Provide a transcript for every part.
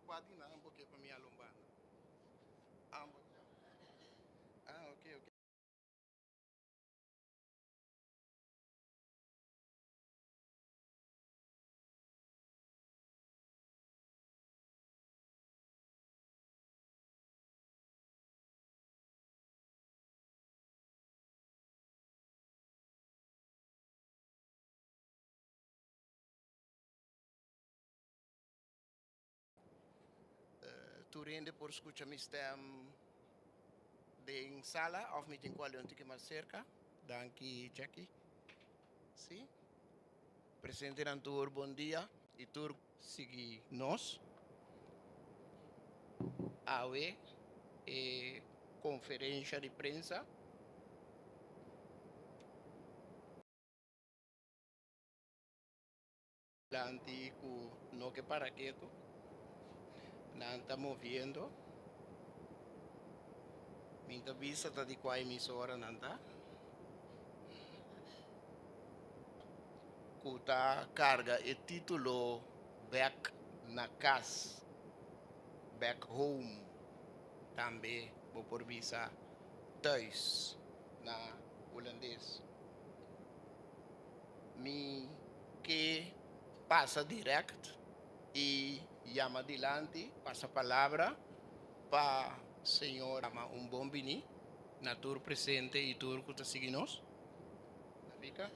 pati na ambo ke pa mi alombana. Ambo. Ah, okay, okay. Tu rende por escucha mi stem de sala of meeting qual onde que mais cerca. Danke, Jackie. Sim. Presente na tour, bom dia. E tour seguir nós. Awe e conferência de prensa. Lanti ku no que para quieto. Nanta moviendo. Minta visa ta di qua emisora nanta. Kuta carga e título back na casa, back home. Também vou por visa thuis na holandês. Me que passa direct e chama adiante, passa a palavra para senhor um bom bini, na tour presente e tour que está seguindo nós. Fica.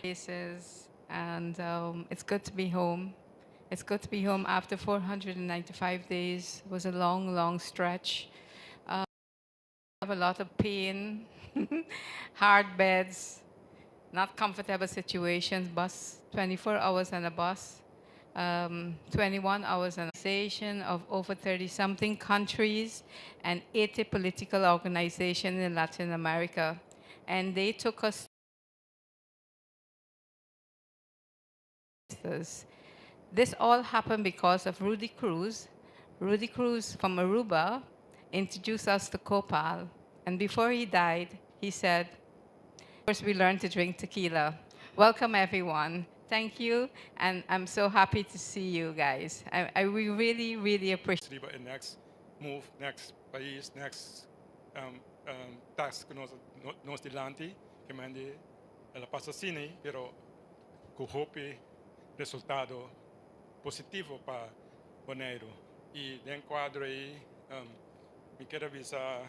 Places, and it's good to be home. It's good to be home after 495 days. It was a long, long stretch. I have a lot of pain, hard beds, not comfortable situations, bus, 24 hours on a bus, 21 hours on a station of over 30-something countries and 80 political organizations in Latin America. And they took us This all happened because of Rudy Cruz. Rudy Cruz from Aruba introduced us to Copal. And before he died, he said, of course, we learned to drink tequila. Welcome, everyone. Thank you. And I'm so happy to see you guys. We really, really appreciate it. Next move, next país, next task que nos dilante, que mande la pasasine, pero con hope resultado positivo para Bonero. E dentro quadro aí, me quero avisar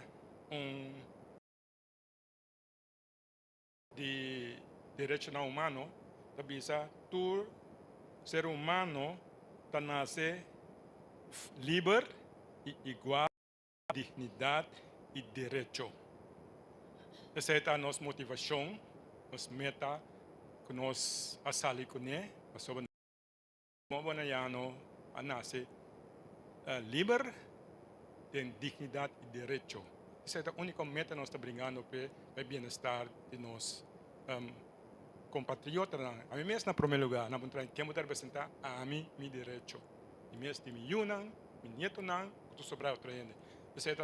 de direito humano, avisa todo ser humano está nascer livre e igual dignidade e direito. Essa é a nossa motivação, nossa meta, que nós assali com ele, sobre Boneriano a nascer livre, tem dignidade e direito. Essa é a única meta que nós estamos brigando para o bem-estar de nós compatriotas. A mim mesmo, em primeiro lugar, nós queremos representar a mim, meu direito. E mesmo de meu Yunan, meu neto, estou sobrado para ele. Essa é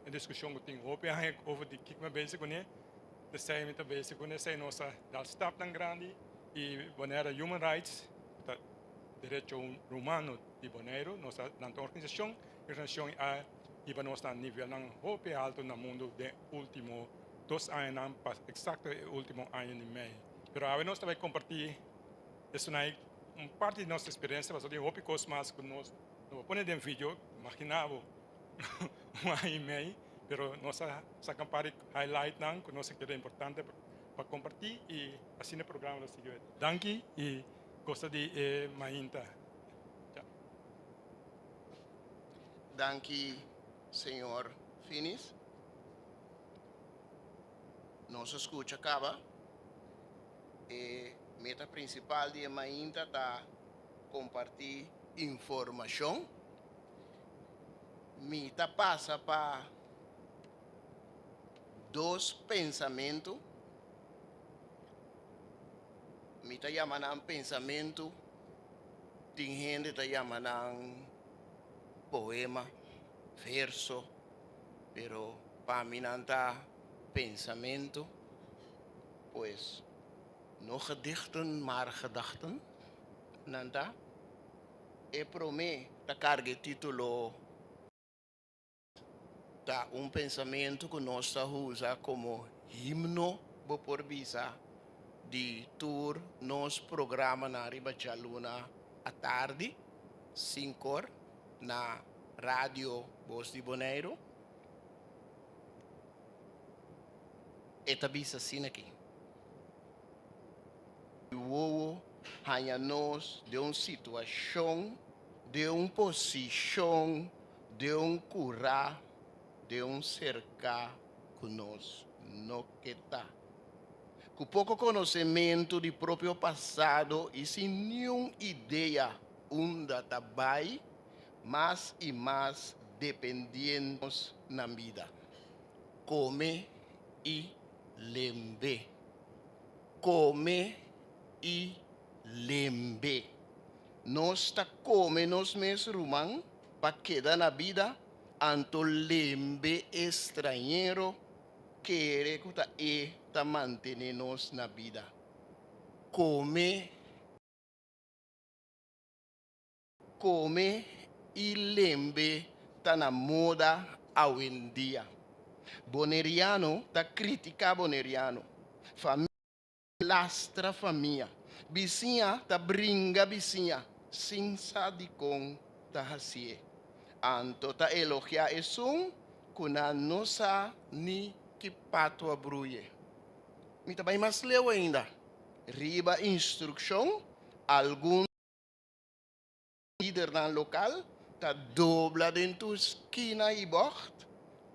a discussão que eu tenho. Over de que me basic com ele, de sei me basic com ele, sei nossa da staff tão grande e Bonera Human Rights, direito humano de Bonero, nossa organização é e para nós nível hope alto no mundo de último 2 anos, exato último ano e meio. Pero a nós também compartilhar isso é parte de nossa experiência, mas eu hope que mais que nós põe em vídeo, imaginava ano e meio, pero nós sacamos highlight não, que nós que é importante para compartilhar e assim o programa da seguinte. Danke e gosto de mainta. Danke, senhor Finis. Nossa escuta acaba. E meta principal de mainta está compartilhar informação. Mita passa para dois pensamentos. Mita chama pensamento. Tem gente que chama poema, verso, pero para mim não está pensamento, pues, no gedichten, maar gedachten. Nanda, para mí, ta carga título, ta pensamento que nós usa como himno por visa de tour nos programa na Riba Luna à tarde, 5 horas, na rádio Voz de Boneiro. E tabisa assim aqui. O hanha-nos de uma situação, de uma posição, de um curar, de um cercar que nós não queremos. Com pouco conhecimento do próprio passado e sem nenhuma ideia onde vai, mais e mais dependemos na vida. Come e lembre. Come e lembre. Nós está come nos mesmos rumang para quedar na vida, anto lembre estrangeiro que está mantendo-nos na vida. Come e lembre está na moda hoje em dia. Boneriano está criticando Boneriano. Família lastra família. Vizinha está brinca vizinha. Sem sadicon está assim. Anto está elogiar isso, kuna nossa ni que pato abruye. Me também mais leu ainda. Riba instrução, algum líder na local, está dobla dentro esquina e bort,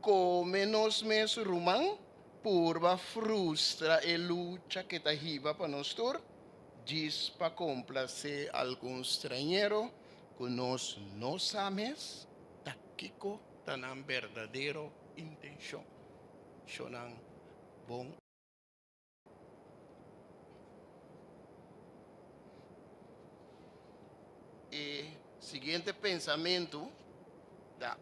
come nos mes rumang, purba frustra e luta que está riba para nós tur, diz para complacer algum estrangeiro, que nós não sabemos, está kiko, está na verdadeira intenção. Shonang bom. E seguinte pensamento da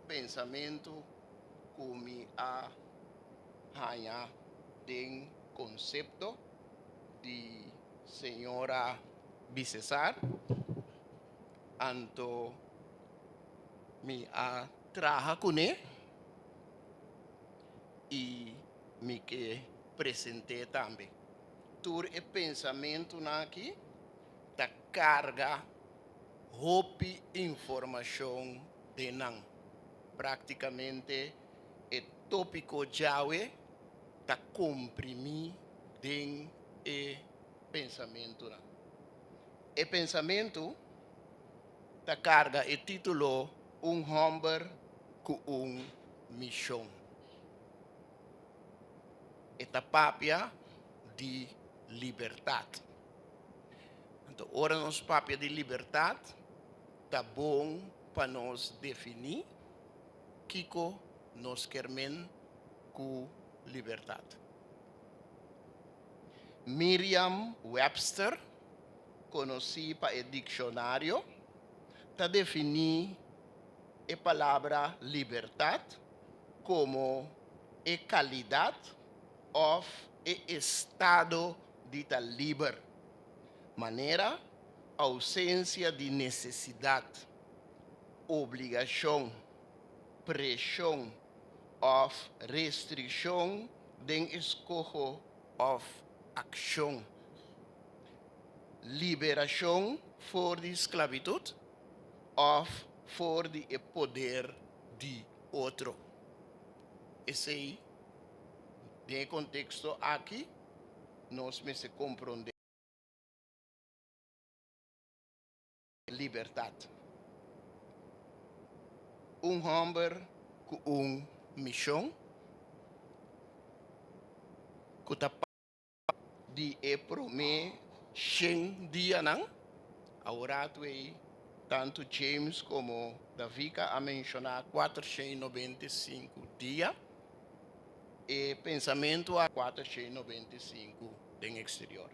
pensamento como a hanha de conceito de senhora Bicesar, anto me a traja com ele e me que apresentei também. Tur e pensamento aqui da carga roupa informação de não. Praticamente é tópico jaue da comprimir de e pensamento. E pensamento da carga e título homem com missão. Esta papia de liberdade. Então, ora nos papia de liberdade, tá bom para nós definir Kiko nos queremos com liberdade. Miriam Webster, conhecida para o dicionário, está definir a palavra liberdade como a qualidade ou o estado de estar livre. Maneira, ausência de necessidade, obrigação, pressão ou restrição de escolha ou ação. Liberação fora de esclavitud ou fora de poder de outro. Esse aí, no contexto aqui, nós me se compreendemos. Liberdade. Homem com missão, que está de prometer 100 dianan. Agora, tanto James como David a mencionar 495 dias. E pensamento a 495 no exterior.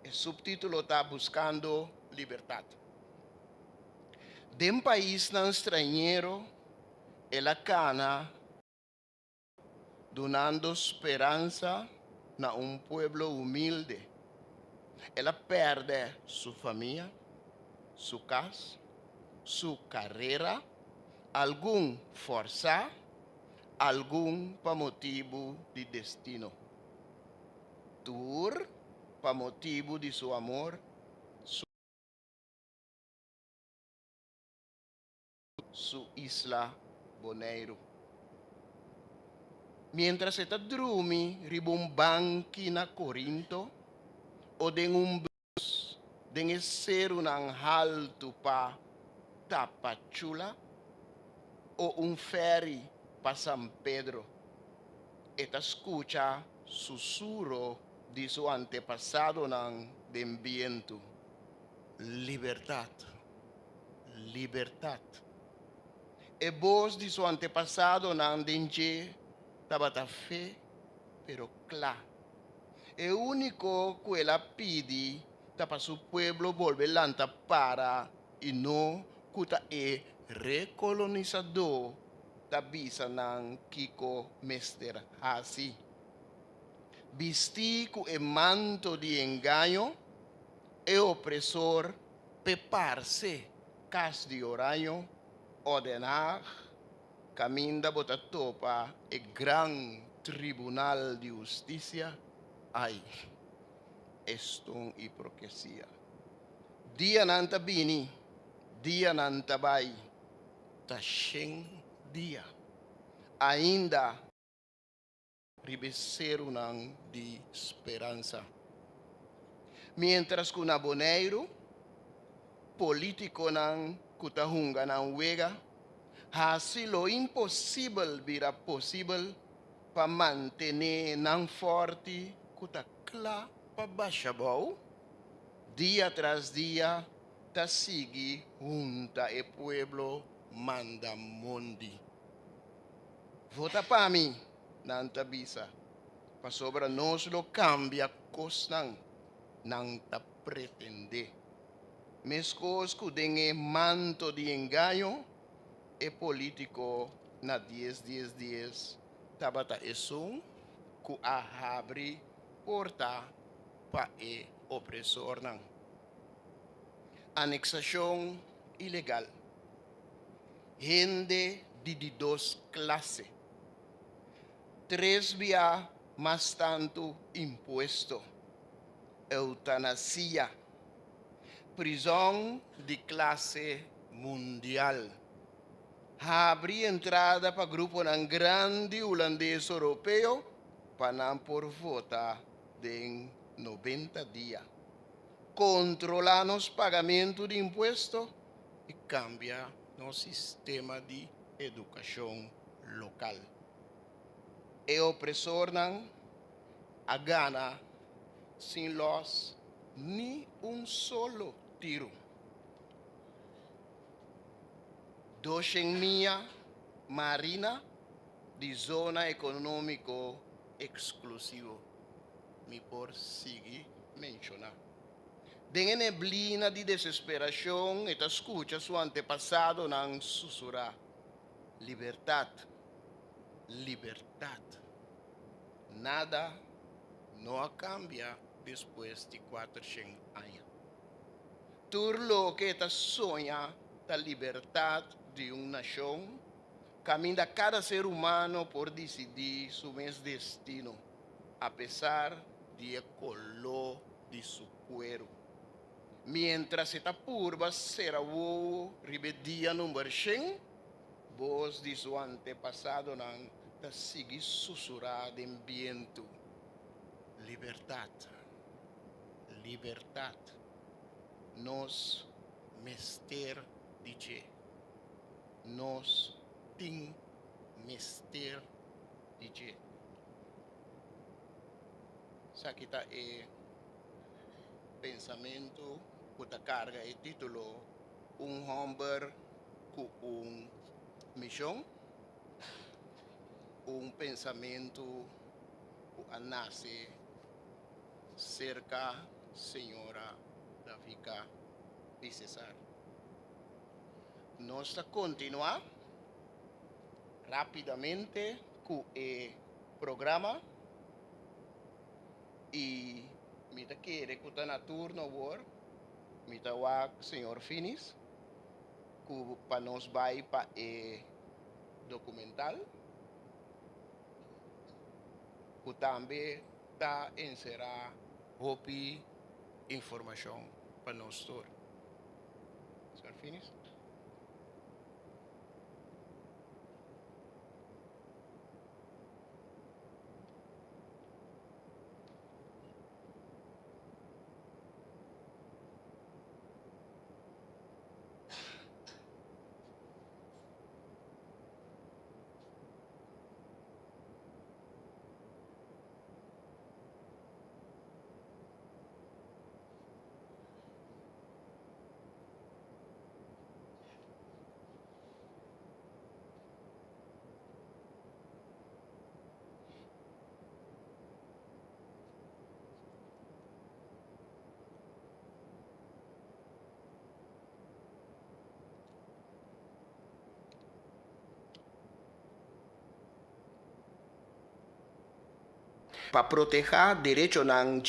O subtítulo está buscando liberdade. De um país não estrangeiro, ela cana donando esperanza a un pueblo humilde. Ela perde su familia, su casa, su carrera, algún força, algún pa motivo de destino. Tur pa motivo de su amor, su isla Boneiro. Mientras está drumi ribombanqui na Corinto, o den bus, den ser un anhalto pa Tapachula, o un ferry pa San Pedro. Esta escucha susurro de su antepasado del viento. Libertad, libertad. E voz de su antepasado denje tabata fe, pero claro. El único que ela pide para su pueblo volver lanta para y no kuta recolonizador tabisa nan kiko mester hasi. Vestir con el manto de engaño, el opresor preparse cas de oraño, ordenar, caminda botatopa el gran tribunal de justicia. Ay, esto es hipocresía. Dia nanta bini, dia nanta bai, tashen dia. Ainda ribeceram de esperança. Mientras que na Boneiro, político nan kutahunga nan wega, hasi lo impossível vira possível para manter nan forte kutakla pa baixa bom. Dia tras dia, ta sigue junta e pueblo manda mundi. Vota para mim, nanta bisa. Pa sobra nos lo cambia cosnan, nanta pretende. Mescos que den manto de engaño, e político na 10 tabata esum, que abre porta pa e opressor nan. Anexação ilegal. Gente de dos clases. 3 via mais tanto imposto. Eutanasia. Prisão de classe mundial. Abre entrada para grupo nan grande holandês europeu para não por votar de 90 dias. Controlar nos pagamentos de impuestos e cambia no sistema de educação local. E opressor não a gana sem los ni um solo tiro. Doxenmia marina de zona econômico exclusivo. Me por seguir mencionar. Den neblina de desesperação, eta escucha su antepasado nan susurrar. Libertad, libertad. Nada no cambia después de 400 años. Turlo que eta sonha da libertad de una nación, camina cada ser humano por decidir su destino, a pesar de color de su cuero. Mientras esta purba será rebeldia número 100, voz de su antepasado nan ta sigue susurrada en viento. Libertad, libertad. Nos mester dice. Nos tin mester dice. Sa kita pensamento que carga e título hombre con misión, pensamento que nace cerca señora Davica de César. Nos continuar rapidamente con programa e mita querer que tá na turno war mita o senhor Finis que para nós vai para documental que também está encerrar hopi informação para nós todos. Senhor Finis? Para proteger direito ng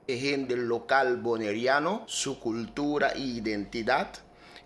del local boneriano, su cultura e identidad,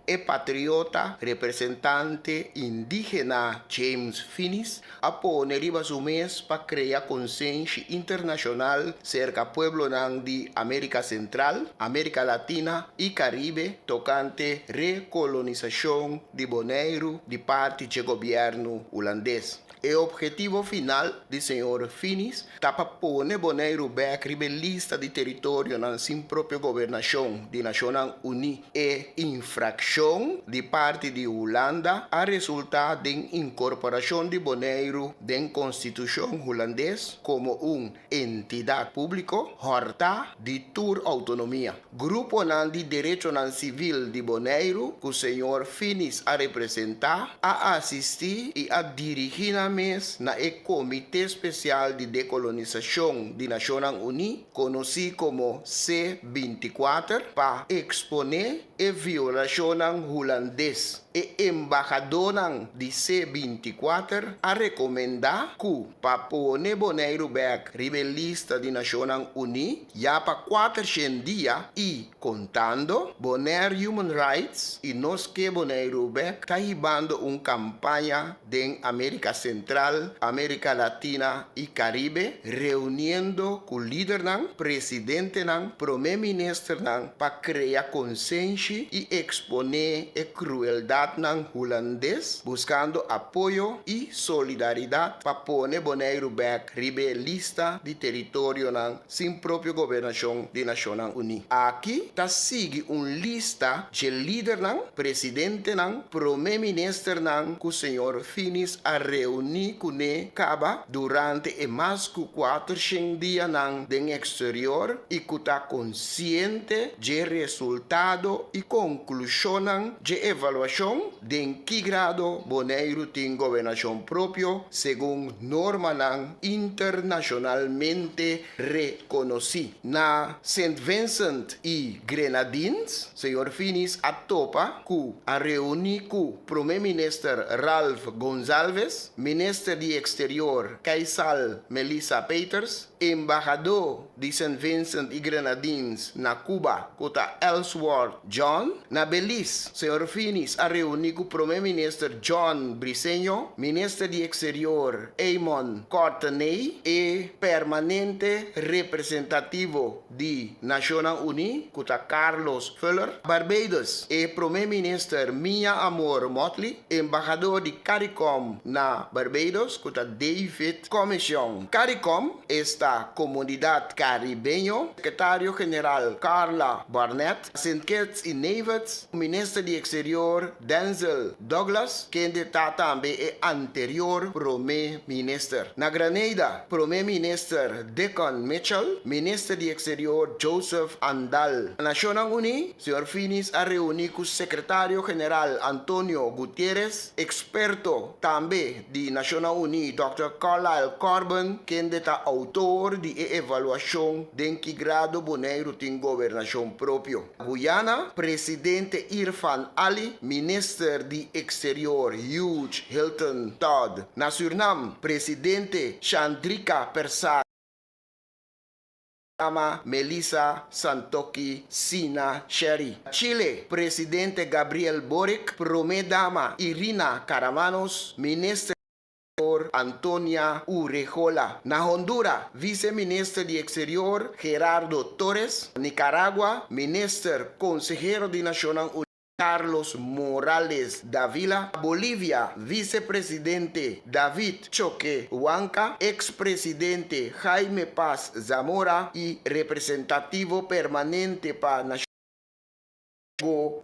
e patriota representante indígena James Finis apone riba su mes para crear conciencia internacional cerca pueblo de América Central, América Latina y Caribe tocante recolonización de Bonaire de parte del gobierno holandés. El objetivo final del señor Finis tapa pone Bonaire back rebelista de territorio sin propia gobernación de Naciones Unidas e infracción de parte de Holanda a resultado de incorporación de Bonaire de Constitución holandesa como una entidad pública horta de tour autonomía. Grupo de Derecho Civil de Bonaire que el señor Finis a representar, a asistir y a dirigir na Comité Especial de Decolonización de Naciones Unidas, conocido como C24, para exponer a violación holandesa. E embajador de C24 a recomendar que para poner Bonaire back rebelista de Naciones Unidas ya para 400 días y contando Bonaire Human Rights y nos que Bonaire back está llevando una campaña de América Central, América Latina y Caribe reuniendo con líder presidente primer ministro para crear conciencia y exponer la crueldad holandés buscando apoyo y solidaridad para poner Bonaire back rebelista de territorio sin propia gobernación de Naciones Unidas. Aquí está sigue una lista de líder presidente primer ministro que el señor Finis a reunir con él durante más de 400 días en exterior y que está consciente de resultado y conclusión de evaluación de en qué grado Bonaire tiene gobernación propia según normas internacionalmente reconocidas. Na St. Vincent y Grenadines, señor Finis atopa que a reunir con primer ministro Ralph González, ministro de Exterior Kaisal Melissa Peters, embajador de St. Vincent y Grenadines na Cuba, Kota Ellsworth John, na Belize, señor Finis a reunir con primer ministro John Briceño, ministro de Exterior Eamon Courtenay e permanente representativo de Naciones Unidas, Kota Carlos Fuller, Barbados, e primer ministro Mia Amor Motley, embajador de CARICOM na Barbados, Kota David Commission. CARICOM está comunidad caribeño, secretario general Carla Barnett, St. Kitts y Neves, ministro de Exterior Denzel Douglas, quem está também é anterior primeiro-ministro. Na Grenada, primeiro-ministro Decon Mitchell, ministro de Exterior Joseph Andal. Na Nações Unidas, Sr. Finis a reunir com o secretário-geral Antonio Gutierrez, experto também de Nações Unidas, Dr. Carlyle Corbin, quem está autor de avaliação de em que grado Boneiro tem governação própria. Guyana, presidente Irfan Ali, ministro de Exterior Hugh Hilton Todd. Na Suriname, presidente Chandrika Persad, Melissa Santoki Sina Sherry. Chile, presidente Gabriel Boric, Promedama Irina Caramanos, ministro Antonia Urejola. Na Honduras, vice-ministro de Exterior Gerardo Torres. Nicaragua, ministro consejero de Naciones Unidas Carlos Morales Davila. Bolivia, vicepresidente David Choque Huanca, expresidente Jaime Paz Zamora y representativo permanente para Naciones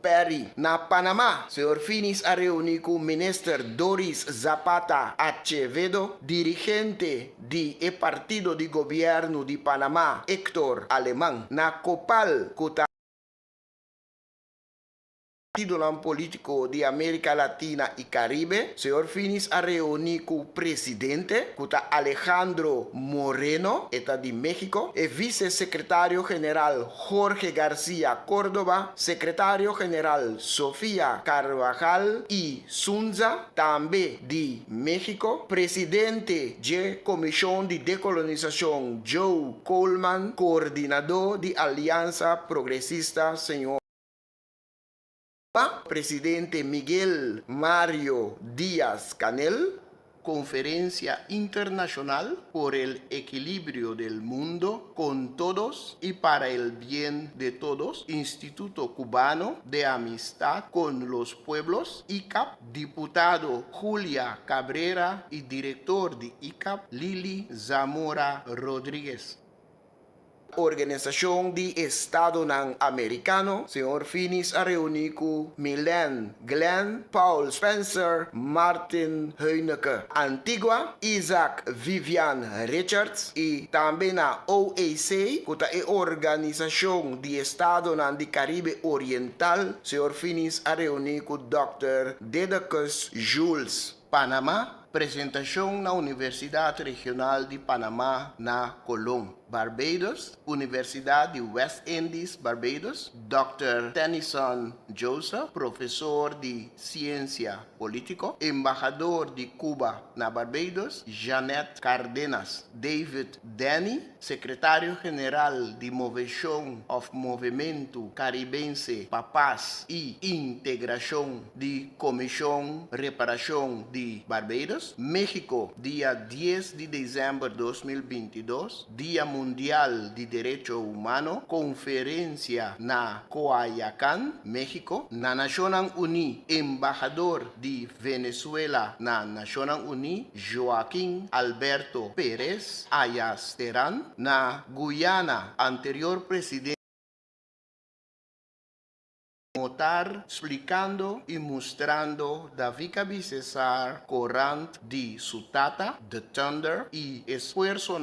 Perry. Na Panamá, Sr. Finis a reunir com o ministro Doris Zapata Acevedo, dirigente do Partido de Governo de Panamá, Héctor Alemán. Na Copal, Partido Político de América Latina y Caribe, Sr. Finis a reunir con el presidente, Alejandro Moreno, está de México, el vicesecretario general Jorge García Córdoba, secretario general Sofía Carvajal y Sunza, también de México, presidente de Comisión de Decolonización Joe Coleman, coordinador de Alianza Progresista, señor presidente Miguel Mario Díaz Canel, Conferencia Internacional por el Equilibrio del Mundo con Todos y para el Bien de Todos, Instituto Cubano de Amistad con los Pueblos, ICAP, diputado Julia Cabrera y director de ICAP, Lili Zamora Rodríguez. Organización de Estado Americano, Sr. Finis a reunir con Milan Glenn, Paul Spencer, Martin Heineke, Antigua, Isaac Vivian Richards y también a OAC, que es Organización de Estado de Caribe Oriental, Sr. Finis a reunir con Dr. Dedicus Jules. Panamá, presentación na Universidade Regional de Panamá na Colón. Barbados, Universidade de West Indies, Barbados, Dr. Tennyson Joseph, professor de Ciência Político, embaixador de Cuba na Barbados, Janet Cardenas, David Denny, secretário-geral de Movimento of Movimento Caribense para Paz e Integração de Comissão Reparação de Barbados, México, dia 10 de dezembro de 2022, Dia Mundial de Derecho Humano, conferência na Coayacán, México, na Nações Unidas, embaixador de Venezuela na Nações Unidas, Joaquim Alberto Pérez Ayas Terán, na Guyana, anterior presidente explicando y mostrando David César Corrant de su tata, The Thunder, y esfuerzo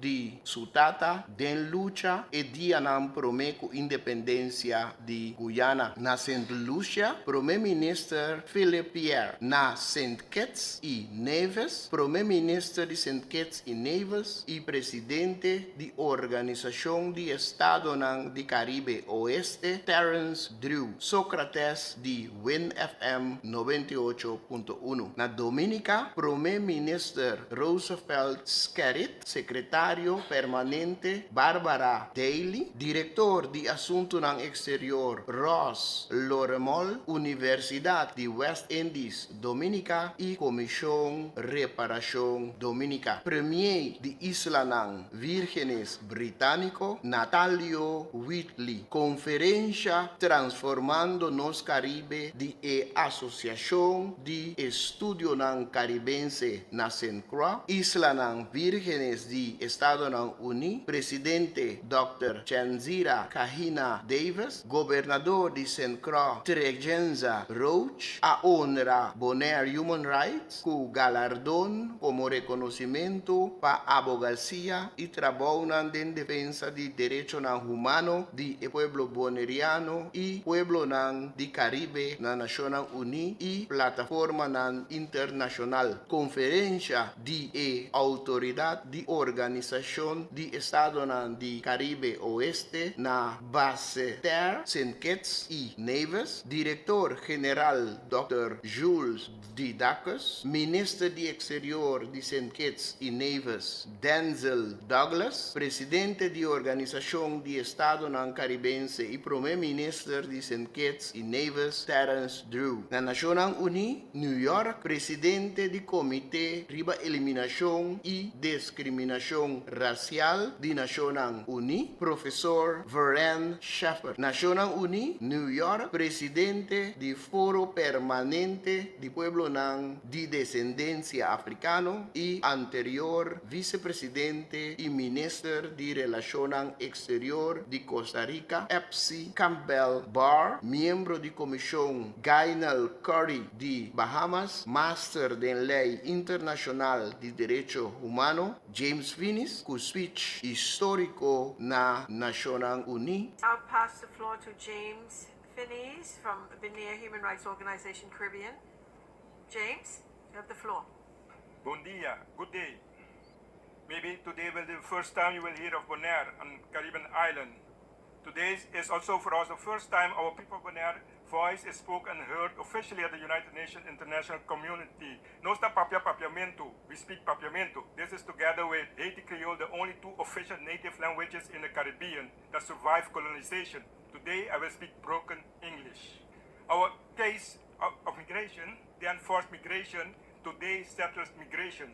de su tata de lucha y dianan promeco independencia de Guyana. Na Saint Lucia, primer ministro Philip Pierre. Na Saint Kitts y Nevis, primer ministro de Saint Kitts y Nevis y presidente de Organización de Estado de Caribe Oeste, Terence Drew. Sócrates de WIN FM 98.1. Na Dominica, primer ministro Roosevelt Skerrit, secretario permanente Barbara Daly, director de Asuntos Exterior Ross Loremol, Universidad de West Indies Dominica y Comisión Reparación Dominica. Premier de Isla Vírgenes Británico, Natalio Whitley. Conferencia Transformando Comando Nos Caribe de Asociación de Estudio ng Caribense na Sencra, Isla ng Vírgenes de Estado ng Uni, Presidente Dr. Chanzira Kahina Davis, Gobernador de Sencra Tregenza Roach, a honra Bonaire Human Rights, cu galardón como reconocimiento pa abogacía y trabajo en defensa de derecho humano de pueblo boneriano y pueblo de Caribe na Naciones Unidas y plataforma internacional. Conferencia de autoridad de organización de Estado de Caribe Oeste na base ter St. Kitts y Nevis, Director General Dr. Jules Didacus, Ministro de Exterior de St. Kitts y Nevis Denzel Douglas, Presidente de Organización de Estado Caribense y Primer Ministro de St. Kitts y Nevis Terence Drew. Na Naciones Unidas, New York, Presidente de Comité Riba Eliminación y Discriminación Racial de Naciones Unidas, Profesor Vern Sheffer. Naciones Unidas, New York, Presidente de Foro Permanente de Pueblo de Descendencia Africano y anterior Vicepresidente y Ministro de Relaciones Exterior de Costa Rica, Epsi Campbell Barr, miembro de Comisión Gainal Curry de Bahamas, Máster en Ley Internacional de Derecho Humano, James Finis, cu speech histórico na Naciones Unidas. I'll pass the floor to James Finis from Boneriano Human Rights Organization Caribbean. James, you have the floor. Bon dia, good day. Maybe today will be the first time you will hear of Bonaire on Caribbean island. Today is also for us the first time our people of Bonaire voice is spoken and heard officially at the United Nations International Community. No está papiamento, we speak papiamento. This is together with Haiti Creole, the only two official native languages in the Caribbean that survived colonization. Today I will speak broken English. Our case of migration, the enforced migration, today settlers migration,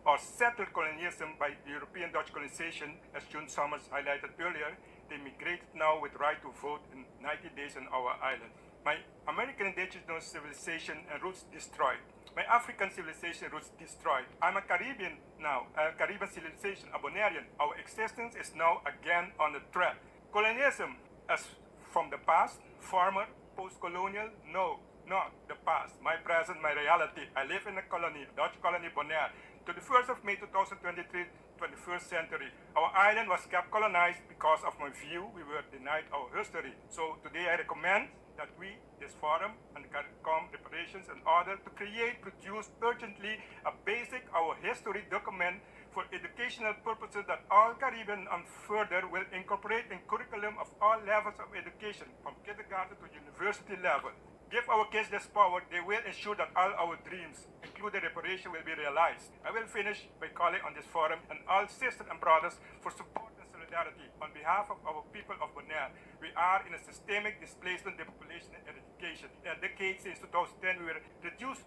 or settled colonialism by the European Dutch colonization, as June Summers highlighted earlier. They migrated now with right to vote in 90 days on our island. My American indigenous civilization and roots destroyed. My African civilization roots destroyed. I'm a Caribbean now, a Caribbean civilization, a Bonerian. Our existence is now again under threat. Colonialism, as from the past, former, post-colonial, no, not the past. My present, my reality. I live in a colony, Dutch colony Bonaire. To the 1st of May 2023, 21st century, our island was kept colonized because of my view. We were denied our history. So today I recommend that we, this forum and the CARICOM preparations in order to produce urgently a basic our history document for educational purposes that all Caribbean and further will incorporate in curriculum of all levels of education, from kindergarten to university level. Give our kids this power, they will ensure that all our dreams, including reparation, will be realized. I will finish by calling on this forum and all sisters and brothers for support and solidarity on behalf of our people of Bonaire. We are in a systemic displacement depopulation and education. In a decade since 2010, we were reduced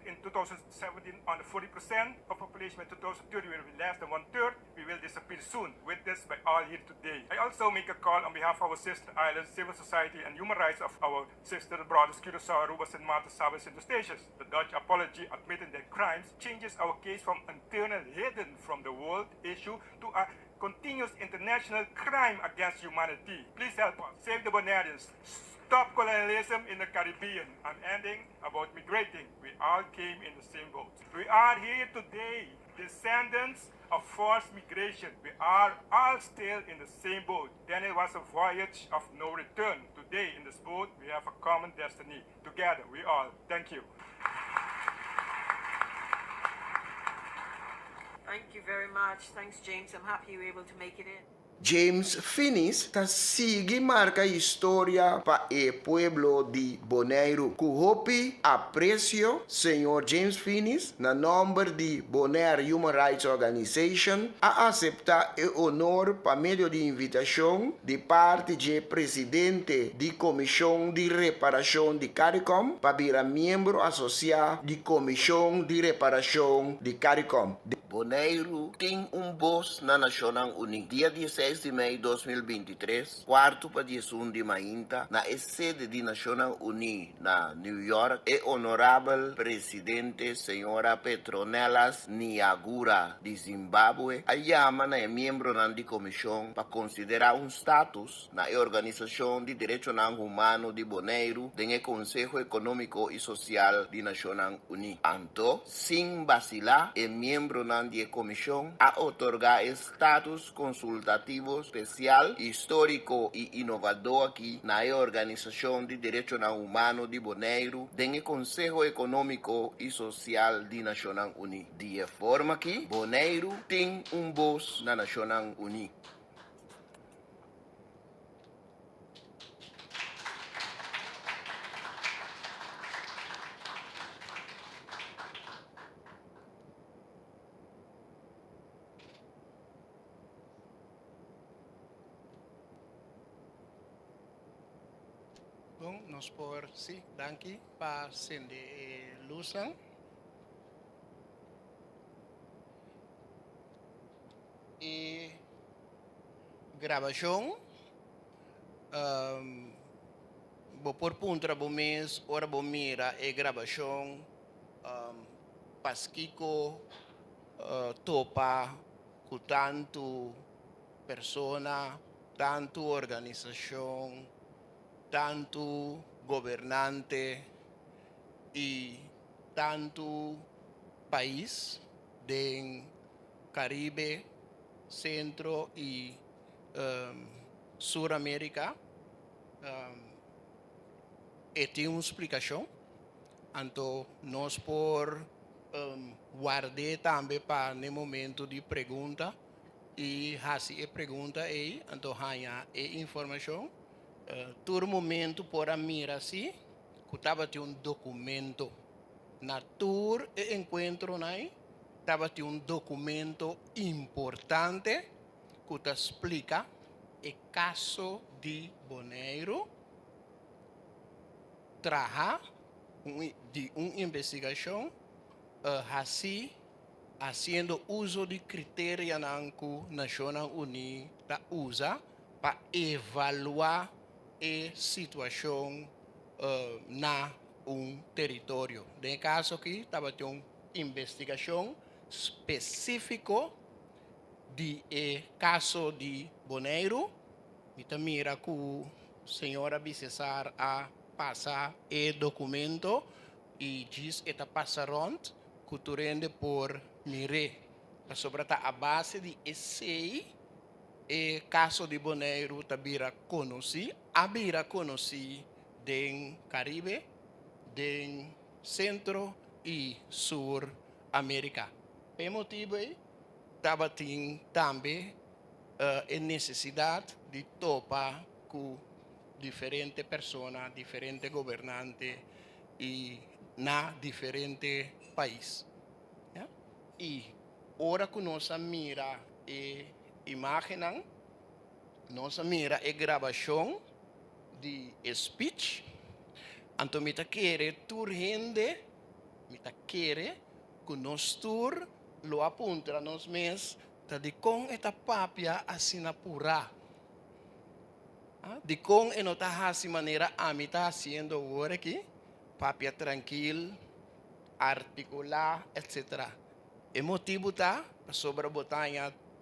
in 2017 on 40% of population. By 2030, we will be less than 1/3. We will disappear soon. Witnessed by all here today. I also make a call on behalf of our sister islands, civil society, and human rights of our sister brothers, Curaçao, Aruba, St. Martin, Sabas, and Eustatius. The Dutch apology admitting their crimes changes our case from internal hidden from the world issue to a continuous international crime against humanity. Please help us. Save the Bonarians. Stop colonialism in the Caribbean. I'm ending about migrating. We all came in the same boat. We are here today, descendants of forced migration. We are all still in the same boat. Then it was a voyage of no return. Today in this boat, we have a common destiny. Together, we all. Thank you. Thank you very much. Thanks, James. I'm happy you were able to make it in. James Finis ta sigue marca historia pa e pueblo de Bonaire. Ku hopi aprecio senhor James Finis na nombre de Bonaire Human Rights Organization a aceptar e honor pa medio de invitação de parte de presidente de comissão de reparação de CARICOM para virar membro associado de comissão de reparação de CARICOM. Bonaire tem voz na Nações Unidas. Dia 17 10 de maio de 2023, quarto para 11 de mainta, na sede de Nações Unidas, na New York, e honorável presidente, senhora Petronelas Niagura, de Zimbábue, a chama na membro da comissão para considerar status na Organização de Direitos Humanos de Boneiro, do Conselho Econômico e Social de Nações Unidas. Anto, sem vacilar, é membro da comissão a otorgar status consultativo especial, histórico e inovador aqui na Organização de Direitos Humanos de Boneiro, do Conselho Econômico e Social de Nações Unidas. De forma que Boneiro tem voz na Nações Unidas. Bom, nós por sim, danke para acender luz. E gravação, vou por punta do mês, ora vou mira e gravação, pasquico, topa, com tanto persona, tanto organização, tanto governante e tanto país do Caribe, Centro e Suramérica. E tem uma explicação. Então, nós por guardar também para no momento de pergunta e fazer a pergunta aí, então ganhar a informação. Todo momento por a mira assim, que estava um documento na tour e encontro aí, estava um documento importante que te explica o caso de Boneiro, traja de uma investigação, assim, fazendo uso de critérios que Nações Unidas usa para avaliar a situação na território. No caso aqui, estava uma investigação específica de caso de Boneiro. E mira que a senhora Vicesar a passar o documento e diz que passaram que tu rende por mire. Sobre a base de esse e caso de Boneiro tabira conheci, abira conheci do Caribe, do Centro e Sur América. Por motivo estava também a necessidade de topar com diferentes pessoas, diferentes governantes e na diferentes países. Yeah? E ora que nós mira imagem, nós mira a gravação de speech, então me quer tu rende, me quer que nós tur lo apunta nos mês de com esta papia assim apura, de com e não tá assim maneira a mim tá fazendo agora aqui, papia tranquilo, articular, etc. O motivo tá sobre botar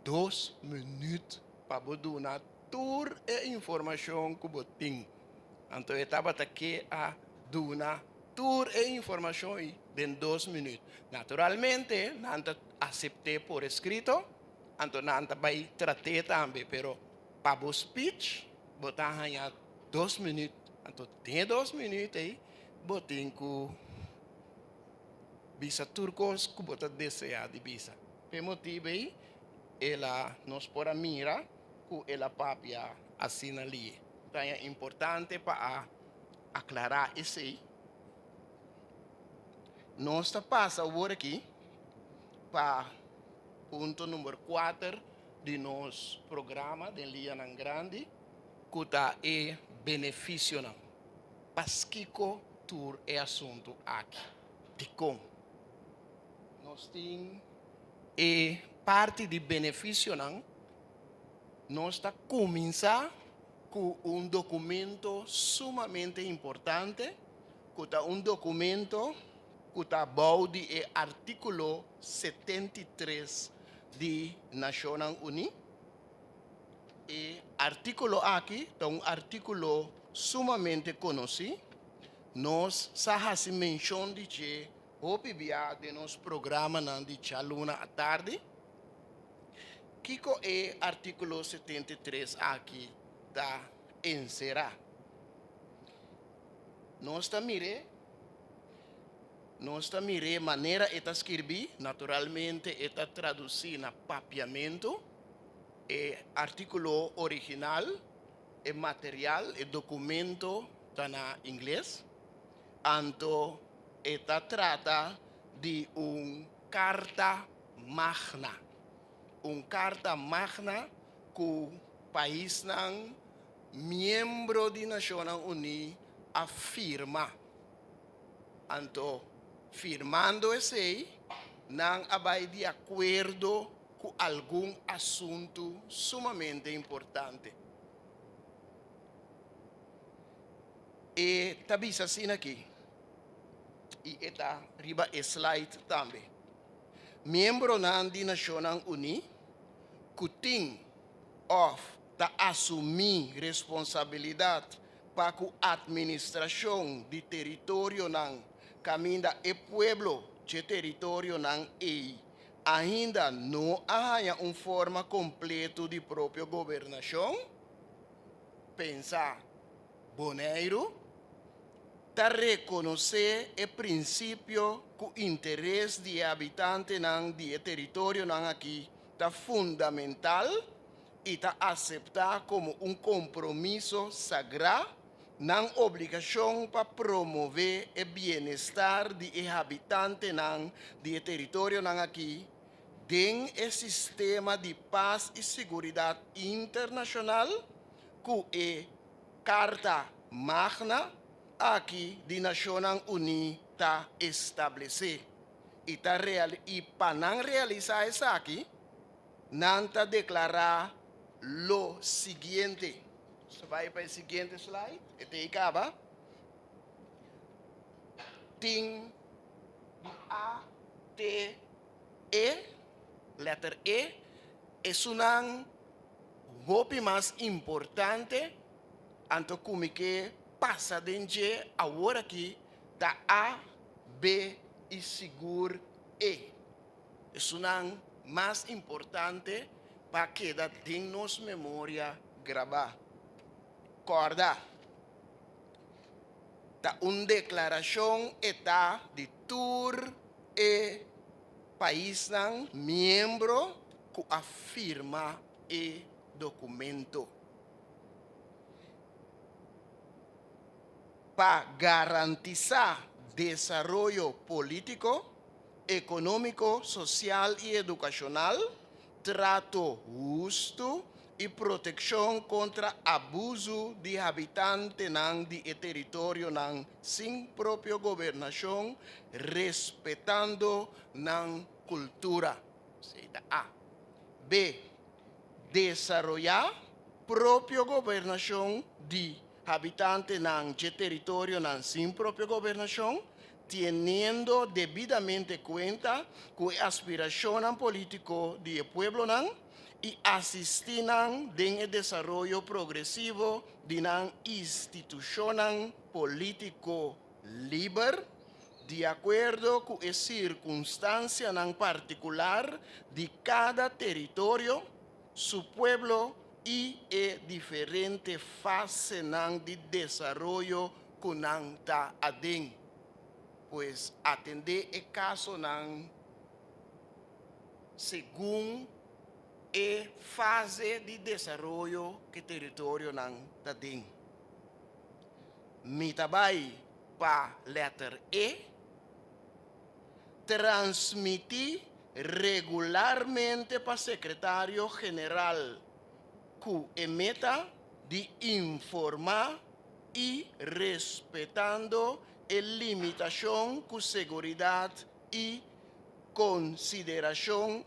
2 minutos para dar toda a informação que você tem. Então, eu estava aqui a dar toda a informação em 2 minutos. Naturalmente, não aceitei por escrito, então não vai tratar também, mas para o speech, botar 2 minutos. Então, tem 2 minutos aí, botem que visa turcos que você deseja de visa. Por motivo aí, ela nos pode mirar que ela papia assina ali. Então é importante para aclarar isso aí. Nós passa agora aqui para ponto número 4 de nosso programa de Lianan Grande, que está é benefício não. Pasquico tour é assunto aqui. De como? Nós temos parte de benefício não nós está começar com um documento sumamente importante, que é um documento que está baseado no artigo 73 de Nações Unidas. E artigo aqui é um artigo sumamente conhecido. Nós fazemos menção de que o PBA de nosso programa de Chaluna à tarde, que é artigo 73 aqui está encerrado. Nós miramos maneira de escrever, naturalmente está traduzido na papiamento, o artigo original, o material, o documento está na inglês. Então, esta trata de uma carta magna. Uma carta magna que o país membro das Nações Unidas afirma. Então, firmando esse, não vai de acordo com algum assunto sumamente importante. E está vista assim aqui. E está riba slide também. Membro das Nações Unidas que tem assumir responsabilidade para a administração de território não caminha e pueblo de território não ainda não há uma forma completa de própria governação. Pensar Boneriano está reconhecer o princípio que o interesse de habitante de território não aqui está fundamental e está aceitar como um compromisso sagrado, não obrigação para promover o bem-estar de habitante de território não aqui, dentro do sistema de paz e segurança internacional que é Carta Magna aqui de Nações Unidas está estabelecida. E para não realizar isso aqui, não está declarar o seguinte. Você vai para o seguinte slide. E acaba. Tem A, T, E, letra E, é um golpe mais importante, anto como que passa dentro agora aqui da A, B e seguro E. É um mais importante para que dentro nossa memória gravar. Corda. Tá uma declaração está de tour e país membro que afirma o documento. Para garantizar desenvolvimento político, econômico, social e educacional, trato justo e proteção contra abuso de habitantes de território sem própria governação, respeitando a cultura. A. B. Desarrollar própria governação de habitantes de território sem própria governação, teniendo debidamente cuenta con la aspiración político del pueblo y asistiendo en el desarrollo progresivo de una institución político libre, de acuerdo con la circunstancia en particular de cada territorio, su pueblo y diferentes fases de desarrollo que está adentro. Pues atender el caso según la fase de desarrollo que el territorio está dentro. Mi trabajo para letra E, transmitir regularmente para el secretario general que es meta de informar y respetando la limitación con seguridad y consideración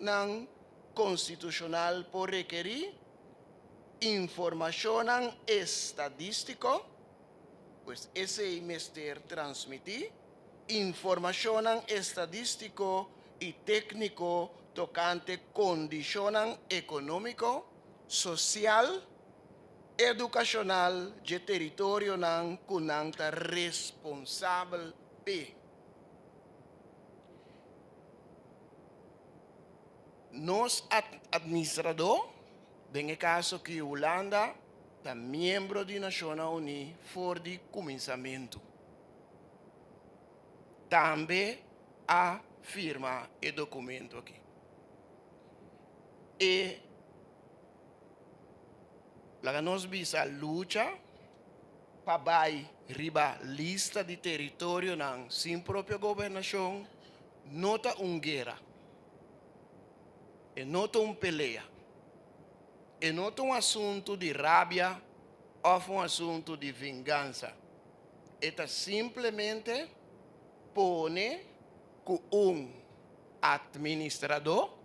constitucional por requerir información estadístico, pues ese mister transmitir, información estadístico y técnico tocante condición económico, social, educacional de territorio nan kunanta responsable p. Nos administrador, en el caso que Holanda, es miembro de Naciones Unidas por el comienzo. También a firma el documento aquí. Y la que nos visa lucha para riba lista de territorio sin propia gobernación, nota una guerra. E nota uma pelea. E nota um assunto de rabia ou um assunto de vingança. Eta simplesmente pone com administrador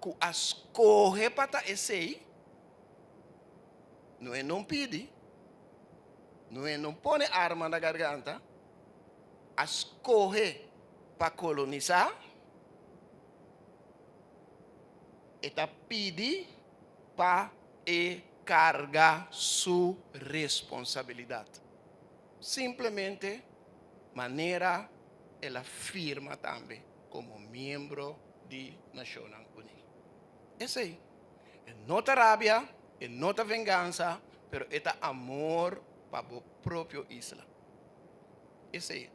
que escolhe para esse. Não pede. Não põe arma na garganta. Escolhe para colonizar. Eta pede para cargar sua responsabilidade. Simplesmente, maneira ela firma também como membro de Nações Unidas. Esse aí. Não tem rabia, não tem vingança, mas é amor para a própria isla. Esse aí.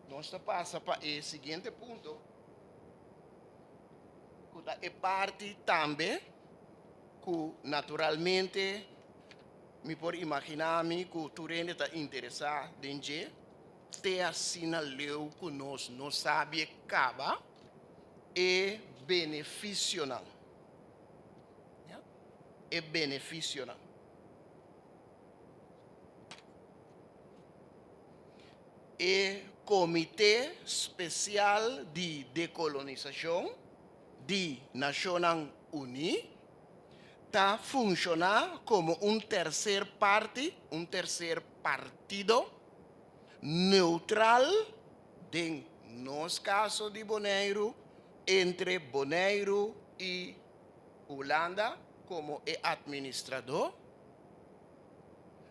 Nós passamos para o seguinte ponto. É parte também que naturalmente me pode imaginar-me que o Turene está interessado em ter assina leu que nós não sabemos acaba e benefício não. É benefício não. E Comitê Especial de Decolonização de Nações Unidas está funcionando como terceiro partido neutral, em nosso caso de Bonaire, entre Bonaire e Holanda como administrador.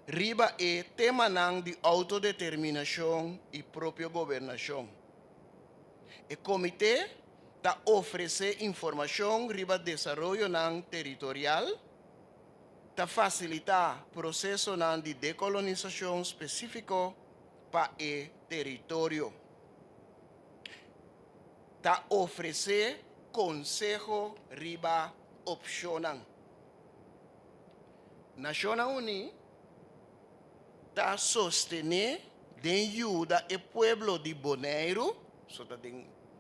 Riba é tema de autodeterminação e própria governação. O comitê está oferecendo informação riba desenvolvimento territorial, está facilitar processo de decolonização específico para o território, está oferecendo conselho riba opcional. Nações Unidas está sostenendo de ajuda o povo de Bonaire,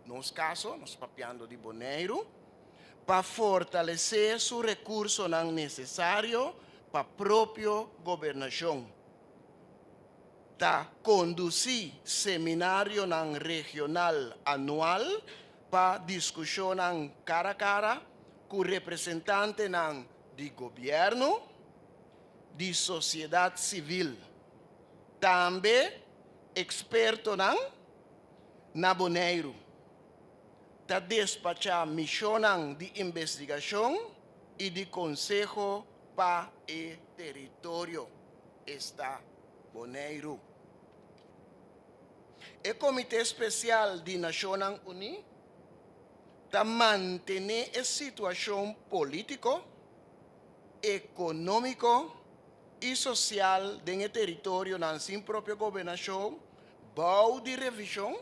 nos caso, nós papiando de Bonaire, para fortalecer su recurso necessário para a própria governação. Está conduzir seminário regional anual para discussão cara a cara com representantes de governo, de sociedade civil, também expertos na Bonaire. Está despachar missão de investigação e de conselho para o território está Bonaire. O Comitê Especial de Nações Unidas está mantendo a situação política, econômica e social do território na sua própria governação, bom de revisão,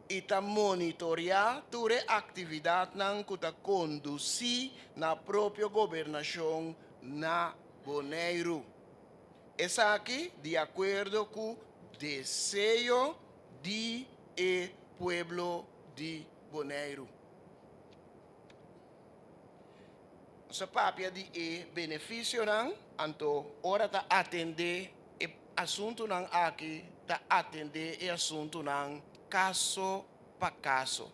e está monitorear toda a atividade que está conduzir na própria governação na Bonaire. Essa aqui, de acordo com o desejo do povo de Bonaire. Essa papia de benefício, então, ora está atender o assunto aqui, está atender o assunto caso para caso.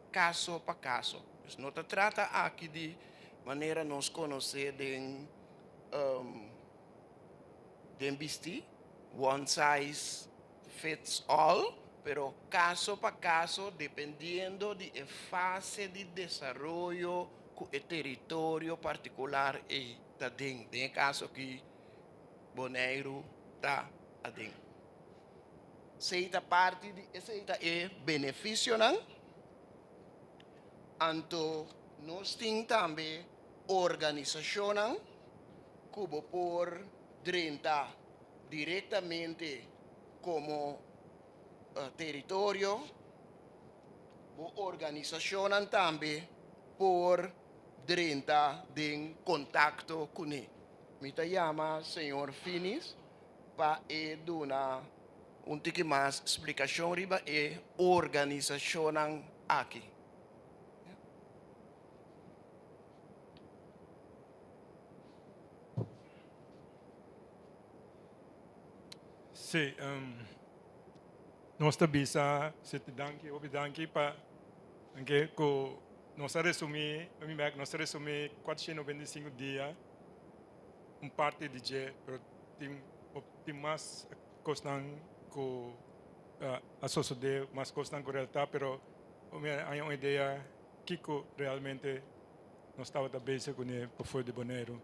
Caso para caso. Não se trata aqui de maneira nos conhecer den bisti, one size fits all, pero caso para caso, dependiendo de la fase de desarrollo que el territorio particular está dentro. En el caso que Boneriano está adentro. Esta parte de ese beneficio, anto nós temos também organização que por drentar diretamente como território, organização também por drentar de contato com ele. Me chama senhor Finis para dar um pouco mais explicação riba e organização aqui. Sim, nós também se te danke para que nós resumir 495 dias, parte de dia, pero tem mais costan com a sociedade, mais costan com a realidade, pero há uma ideia que realmente nós estava também com ele por fora de Boneriano.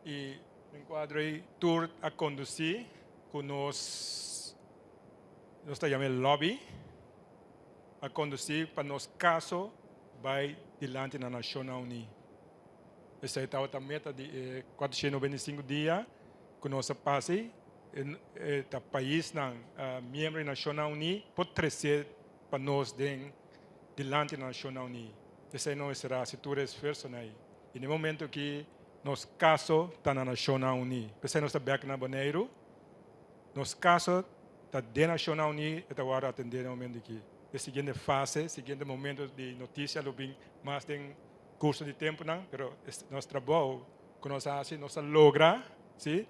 E no quadro aí, tour a conduzir que nós chamamos lobby, a conduzir para nos caso vai diante na Nações Unidas. Essa é a meta de 495 dias que nós passamos no país, membro da Nações Unidas, pode crescer para nós diante da Nações Unidas. Essa não será a situação esforço. E no momento que nos caso está na Nações Unidas, pensei nós estamos na Boneriano, nos casos da Nações Unidas, agora atender no momento aqui. A seguinte fase, seguinte momento de notícia, lo bem mais tem curso de tempo, não? Pero nosso trabalho, que nós fazemos, nós logra, sim,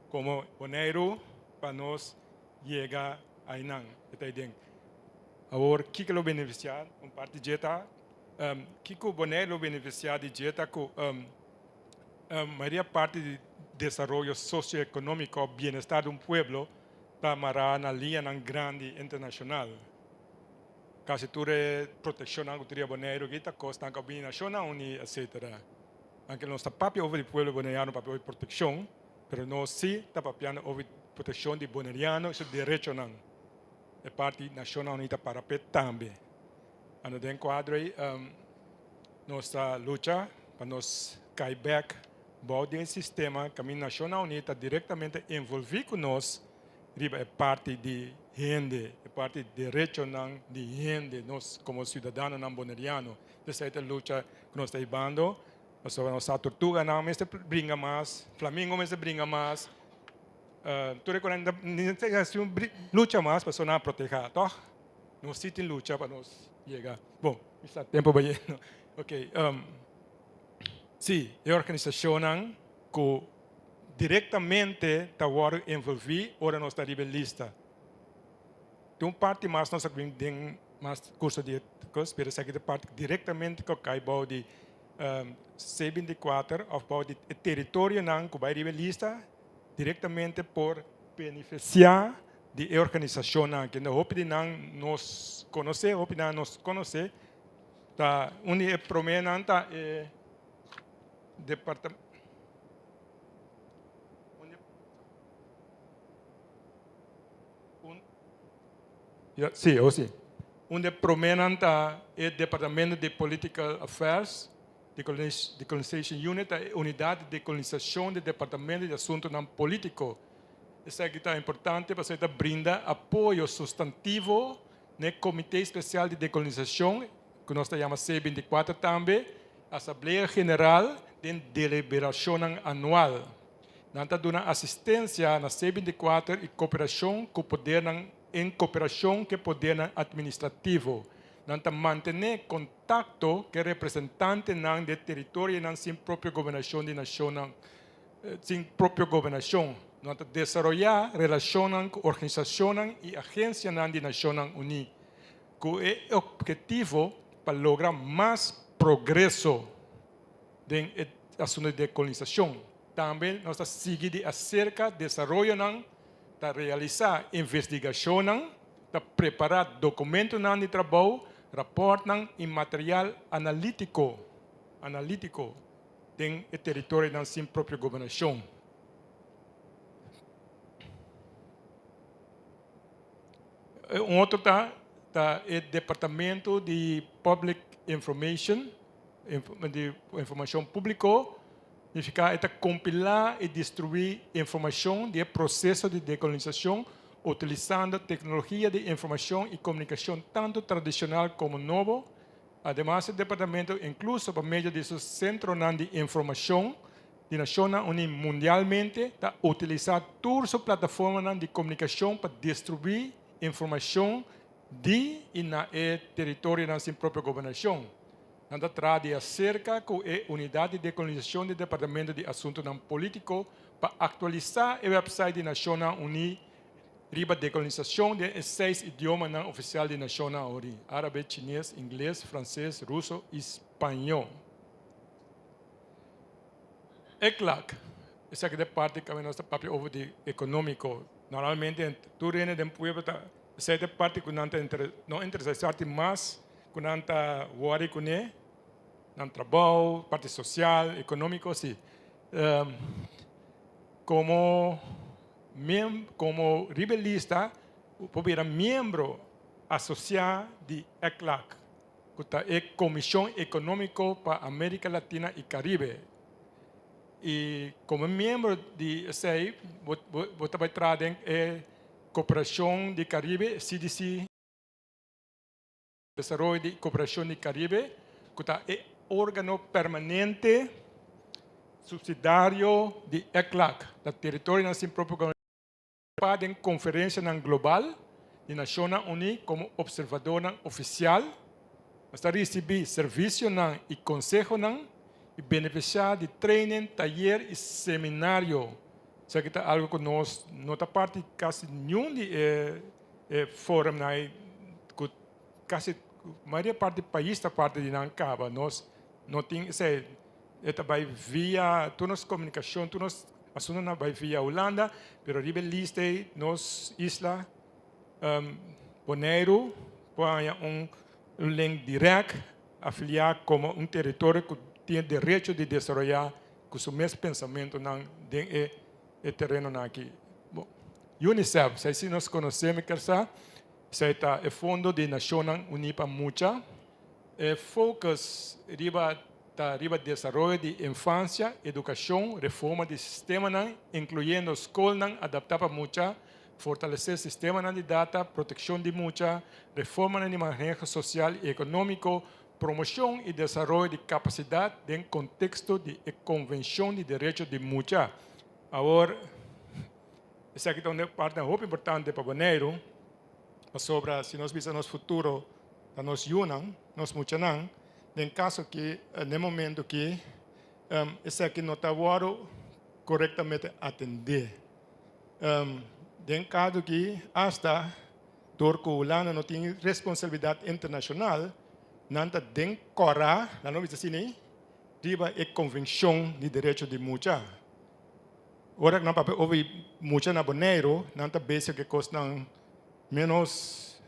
como Boneriano, para nós chegar aí não, está dentro. Agora, o que lo beneficiar? Parte de jeta, que o Boneriano beneficiar de jeta, que a maioria parte de desenvolvimento socioeconômico, bem-estar de pueblo, está amarrada na linha grande internacional. Caso tudo proteção na cultura Boneriano, que está costando a combinação Unidas, etc. Aunque não está papel over o pueblo Boneriano para proteção, mas nós sim está papiando over proteção de Boneriano, isso é direito não. É parte nacional Unida para pet também. Ano den quadro aí, nossa luta para nós cair back, bode sistema que a Nacional Unida diretamente envolvido com nós, é parte de gente, é parte de direito de gente, nós como cidadãos não Boneriano. Essa é a luta que nós estamos levando. Nossa tortuga não me brinca mais, Flamengo me brinca mais. Tu reconhece luta mais para não proteger, tá? Nós sim temos luta para nós chegar. Bom, está tempo bem. Ok. Sim, a organização que diretamente está envolvida, ora nós estamos lista. Tem parte mais nós temos mais curso de éticos, mas essa parte diretamente que cai de C24, ou de território que vai lista, diretamente por beneficiar de organização que não nos conhece, tá onde é promenante departamento sim. Onde promenante é Departamento de Political Affairs, Decolonization Unit, a unidade de decolonização do Departamento de Assuntos Políticos. Isso aqui é importante para você brindar apoio substantivo no Comitê Especial de Decolonização, que nós chamamos C24 também, a Assembleia Geral de Deliberação Anual. Nós damos assistência na C24 e cooperação com o poder em cooperação com o poder administrativo. Nós manter contato com representantes do território sem própria governação de nação, sem própria governação. Nós desenvolver relações com organizações e agências das Nações Unidas, com o objetivo para lograr mais progresso assunto de decolonização. Também nós seguimos de acerca desenvolvimento não, da realizar investigação não, da preparar documentos não de trabalho, rapport não e material analítico tem o território não sem própria governação. Outro tá o Departamento de Public Information, de informação pública, significa compilar e distribuir informação do processo de decolonização utilizando tecnologia de informação e comunicação tanto tradicional como novo. Además, o departamento, incluso por meio de seu Centro de Informação de Nações Unidas mundialmente, está utilizando todas as plataformas de comunicação para distribuir informação de e na território da sua própria governação. Nada traz acerca com a unidade de decolonização do Departamento de Assuntos Políticos para atualizar o website da Nações Unidas riba decolonização de 6 idiomas não oficiais da Nações Unidas: árabe, chinês, inglês, francês, russo e espanhol. É claro, essa é a parte que nós papel over de econômico. Normalmente, tu rende de pueblo, essa é a parte que não interessa mais, que não está worry com ele, não trabalho, parte social, econômico, sim. Como rebelista, poder membro associado de ECLAC, que é a Comissão Econômica para a América Latina e Caribe. E como membro de SEI, você vai trazer a Cooperação de Caribe, CDC, Desenvolvimento de Cooperação de Caribe, que é órgão permanente subsidiário de ECLAC, do território da sua própria em conferência global de Nações Unidas como observador oficial, para receber serviço e conselho e beneficiar de training, taller e seminário. Isso aqui é algo que nós não parte quase nenhum fórum, que quase a maioria parte do país está parte de Nancaba. Nós não temos vai via todas as comunicações, todas as assuntos vai via Holanda, pero rebelista nos isla Boneriano põe link direto afiliado como território que tem direito de desenvolver com o mesmo pensamento no terreno aqui. Bom, UNICEF, se nós conhecemos que é o Fundo de Nações Unidas para Mucha, focus riba desenvolvimento de infância, educação, reforma do sistema, incluindo escola, adaptar para mucha, fortalecer o sistema de data, proteção de mucha, reforma de manejo social e econômico, promoção e desenvolvimento de capacidade em contexto de Convenção de Direitos de Mucha. Agora, essa aqui é uma parte muito importante para o Boneriano, sobre se nós visamos no futuro, nós unam, nós muchanang, em caso que, no momento que esse aqui não está corretamente atender. Em caso que, hasta, Turco Holanda não tem responsabilidade internacional, não está dentro da não assim, riba a Convenção de Direitos de Mucha. Ora, não papel houve mucha na Boneriano, não está base que custa menos,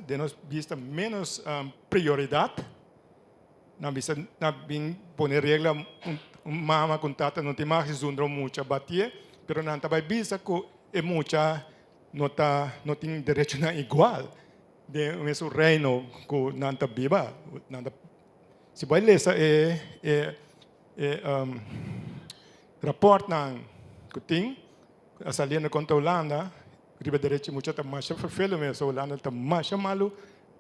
de nós vista menos prioridade. Na poner regla mama contata não tem mais zundro mucha batia, pero não tá bisa que é mucha não tem direito na igual de mesmo reino que não tá viva, se vai ler rapport não que tem a saliendo contra Holanda, riba direito mucha tá mais vervelho mesmo Holanda tá mais malo.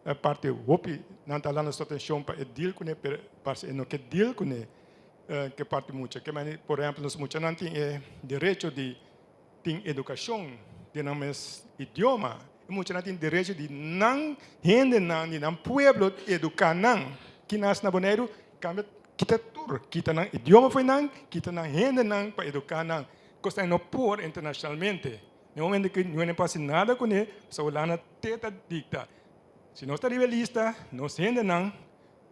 A parte hopi não está lá na sua atenção para deal com ele, para não que deal com ele, que parte muita. Que por exemplo, nós muitos não tem direito de ter educação, de não mais idioma, muitos não tem direito de não render não, de não pueblo educar não. Que nasce na Boneriano, cambia kita tur, kita não idioma foi não, kita não render não para educar não. Costa não por internacionalmente. No momento que não passa nada com ele, só Holanda tenta dictar. Se nós estamos rebelista, nós ainda não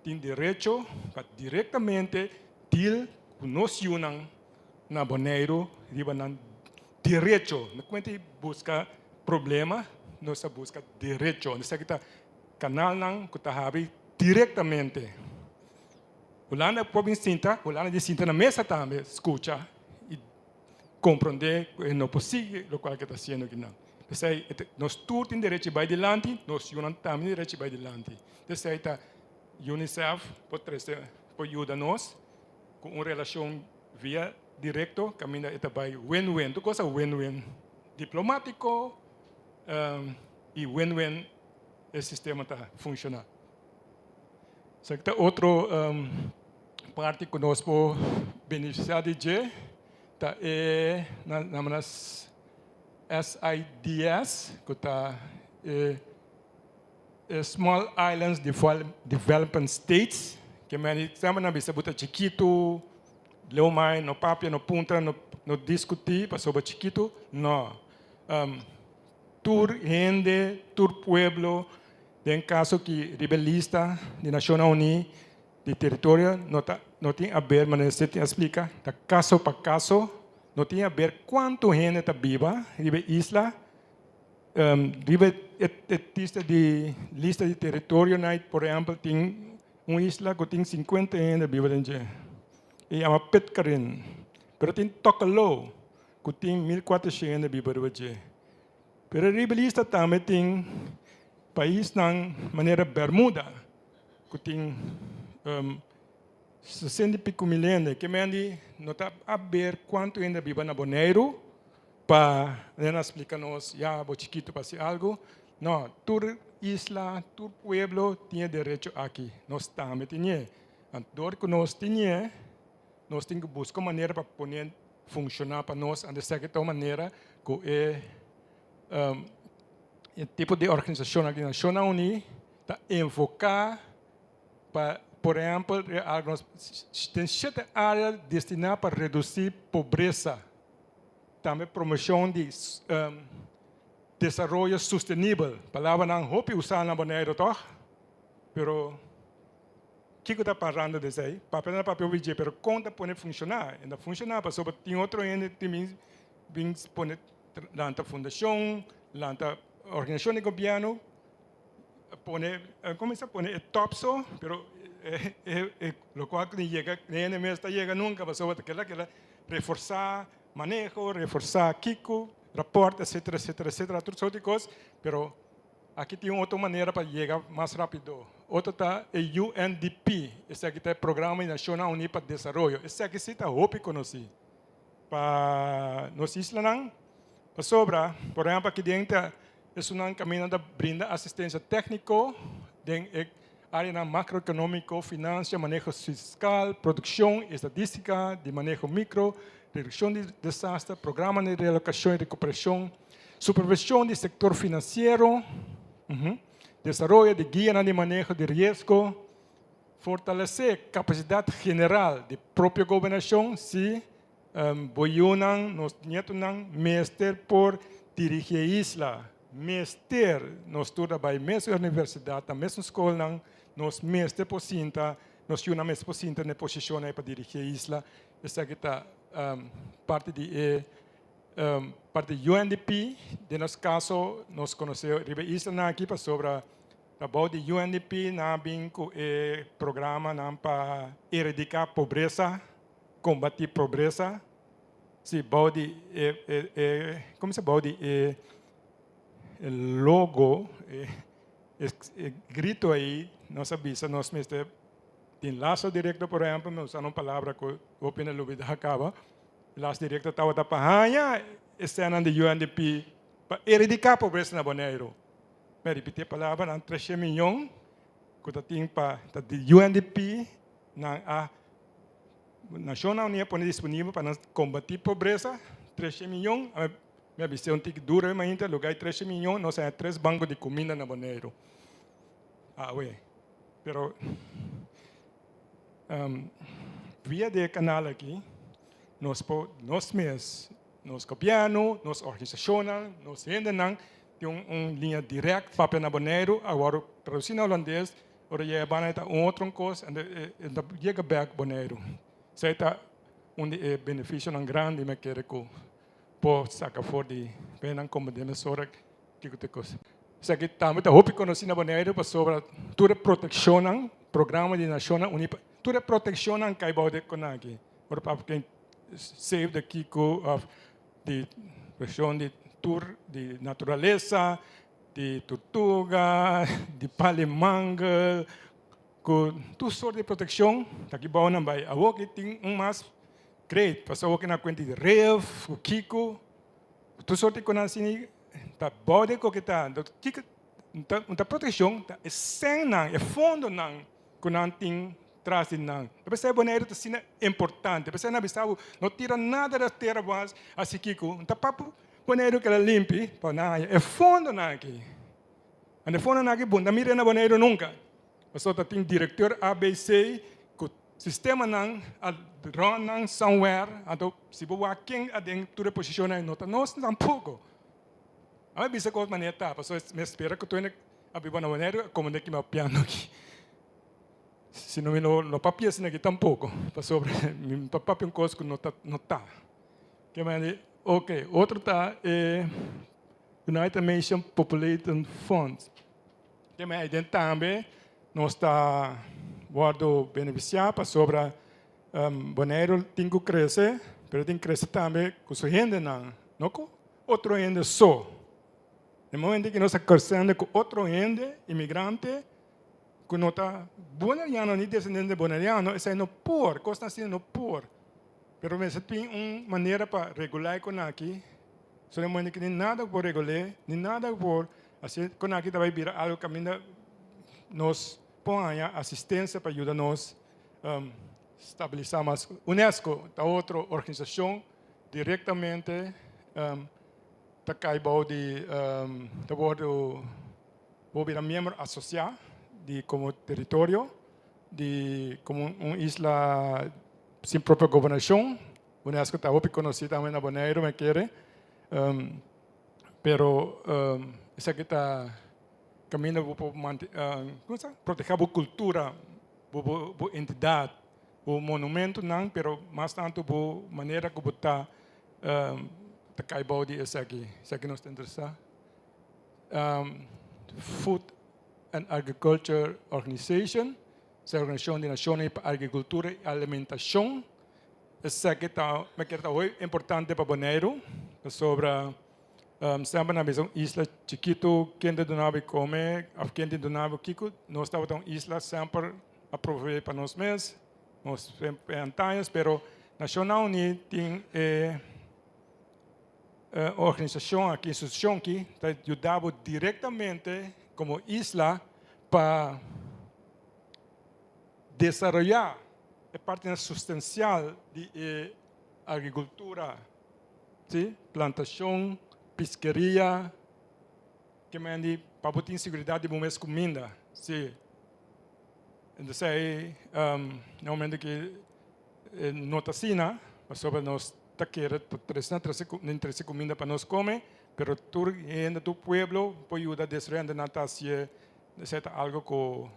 temos direito para diretamente deal nos unam na Boneiro, riba nan direito. Não quando busca problema, nós busca direito. Nós kita canal nang kita habi diretamente. Ulana pode sinta, ulana de sinta na mesa também, escuta e compreender que não é possível o que está sendo aqui não. Nós todos temos direito vai adiante, nós unam também direito vai adiante. Então, a UNICEF pode ajudar-nos com uma relação via direto, caminho esta vai win-win, tu coisa win-win diplomático e win-win o sistema está funcionando. Sektor outro parte que nós podemos beneficiar de tá nas SIDS, que está Small Islands Development States, que me chama na bisa buta chiquito, leomai no papia no punta no discutir para sobre chiquito, no. Tur gente, tur pueblo, em caso que rebelista de Nações Unidas de território não tem a ver, mas você tem explica, da caso para caso, não tem a ver quanto gente está viva, ribe isla, ribe lista de território, por exemplo, tem uma isla que tem 50 gente viva dentro, e é uma Petcarin, mas tem Tocalo, que tem 1.400 gente viva dentro. Mas a rebelista também tem país na maneira Bermuda, que tem 60 e pico milhões, que me não está a ver quanto ainda vive na Boneiro, para explicar-nos, já, vou chiquito para ser algo. Não, toda isla, todo pueblo tinha direito aqui. Nós também tínhamos. Então, que nós tínhamos que buscar maneira para poder funcionar para nós, de certa maneira, que o tipo de organização aqui na Nações Unidas está enfocada para, por exemplo, tem 7 áreas destinadas para reduzir pobreza, também promoção de desenvolvimento sustentável. Palavra não hope usar na maneira toda, pero o que está falando disso aí? Papel vídeo, pero conta pode funcionar, ainda funcionar, para sobre tem outro ainda tem pode lá na fundação, lá na organização de governo, começa a pôr topso, pero lo cual nem mesmo está chega nunca, mas sobre aquela reforçar manejo, reforçar Kiko, rapport, etc, todas essas coisas, pero aqui tem outra maneira para chegar mais rápido. Outro está o UNDP, esse aqui é o Programa Nacional Unido para o Desenvolvimento. Esse aqui está hope conhecido. Para nos islas, para sobra, por exemplo, aqui dentro é um caminho de brinda assistência técnica, dentro área macroeconômico, finanças, manejo fiscal, produção, estatística, de manejo micro, redução de desastre, programa de realocação e recuperação, supervisão do sector financeiro, desenvolvimento de guia de manejo de risco, fortalecer capacidade geral de própria governação, se boiunan, nos nietunan, mestre por dirigir a isla, mestre, nos estuda by mesma universidade, a mesma escola, nos mestre por cinta, nos una mestre por cinta na posição para dirigir a isla, essa aqui está parte de UNDP, de nosso caso, nós conhecemos a isla aqui para sobre about de UNDP, na bem com o programa para erradicar pobreza, combater pobreza, se bode como se bode logo grito aí nossa visa nós mesmo tem laço direto por exemplo me usando uma palavra que o pena lubida acaba laço direto estava da pahanha cena de UNDP para erradicar pobreza na Boneiro me repetir a palavra não 3 milhões que tem para de UNDP na Nações Unidas põe disponível para combater pobreza, 3 milhões. Minha visão tem que durar ainda, lugar 3 milhões, nós temos 3 bancos de comida na Boneiro. Ué. Pero, via de canal aqui, nós mesmos, nós governo, nós organizacional, nós gente tem linha direta para na Boneiro, agora traduzindo holandês, agora já vai para outra coisa, e chega back Boneiro. Saya benefício não grande, mas quero que por sacar fora de pena como de mesura que te coisa. Isso aqui também está hoje conhecido na Boneriano para sobre toda proteção, programa de Nações Unidas, toda proteção que vai de com aqui. Por para save the Kiko of de questão de tour de natureza, de tortuga, de palemanga, com tudo sorte de proteção, aqui bom não vai. A que tem mais great, passou que na conta de rev, o Kiko, tudo sorte com assim, tá bode com que tá, Kiko, tá proteção, tá é sem não, é fundo não, com não tem traz de não. Depois é Boneriano tá sendo importante, depois não bisavo, não tira nada da terra mas assim Kiko, tá papo Boneriano que ela limpe, para não, é fundo não aqui. E fundo não aqui, bunda mira na Boneriano nunca. Passou tá tem diretor ABC, que sistema não, run não somewhere, então se você quem a dentro da posição aí nota, nós tampouco. A bisa coisa maneira tá, passou me espera que tu ainda a biba na Boneriano como de que meu piano aqui. Se não me no papel assim aqui tampouco, passou meu papel coisa que não tá. Que mais? Ok, outro tá United Nations Population Funds. Que mais dentro também nós está guardo beneficiar para sobre Boneriano tem que crescer, mas tem que crescer também com sua renda não com outro renda só. No momento que nós estamos crescendo com outro renda imigrante, que não está Boneriano nem descendente de Boneriano, isso é no por, costa assim no por. Pero mas tem uma maneira para regular com aqui. Só no momento que nem nada por regular, nem nada por assim com aqui vai virar algo que ainda nos põe assistência para ajudar nós estabilizar mais. UNESCO é outra organização diretamente está caibou de vou virar membro associado de como território de como uma isla sem própria governação. UNESCO está hoje conhecido também na Boneriano, me quer. Pero isso aqui está caminho para proteger a cultura, a entidade, o monumento não, pero mais tanto a maneira que está caibou de isso aqui nos interessa. Food and Agriculture Organization, essa organização de Nações para Agricultura e Alimentação. Essa aqui está, me quer hoje importante para Boneriano, sobre sempre na mesma isla chiquito, quem de donava come, quem de donava Kiko, nós estávamos uma isla sempre a prover para nós mesmos, nós antaños, pero Nacional Unida tem organização aqui, instituição que ajudava diretamente como isla para desenvolver a parte substancial de agricultura, ¿sí? Plantação, pesqueria, que me andi para ter segurança de boas comida, sim. Então aí, normalmente que nota sina, sobre nós tá querendo trazer comida para nós comer, pero tu gente do pueblo pode ajudar a desenvolver na tasia, é algo que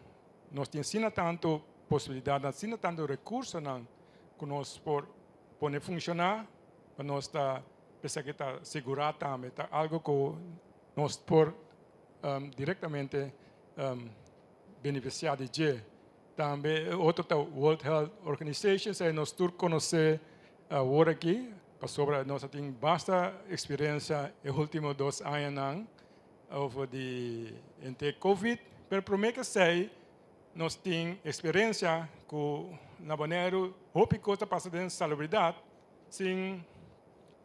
nós temos tanto possibilidade, nós tanto recursos não, que nós por poder funcionar, para nós estar pensar que está segurado também, tá algo que nós por diretamente beneficiar de je. Também outro tá World Health Organization, aí nós todos conhecer agora aqui, sobre nós temos bastante experiência nos últimos 2 anos over de entre COVID, mas para mim que sei nós temos experiência com na Boneriano, houve coisa para de salubridade, sim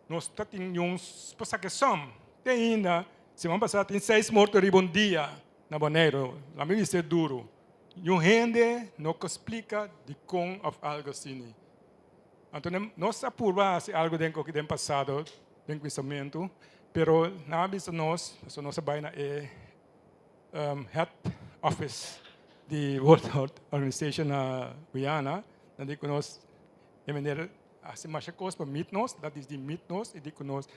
nós temos passar que som, tem ainda semana passada tem 6 mortos por dia na Boneriano, lá mesmo isso é duro. E o gente não explica de como algo assim. Então, nós apuramos algo dentro do passado, dentro do pensamento, pero na vez nós vai na head office de World Health Organization na Guyana, onde nós de maneira assim mais coisa para meet nós, that is de meet nós, e de nós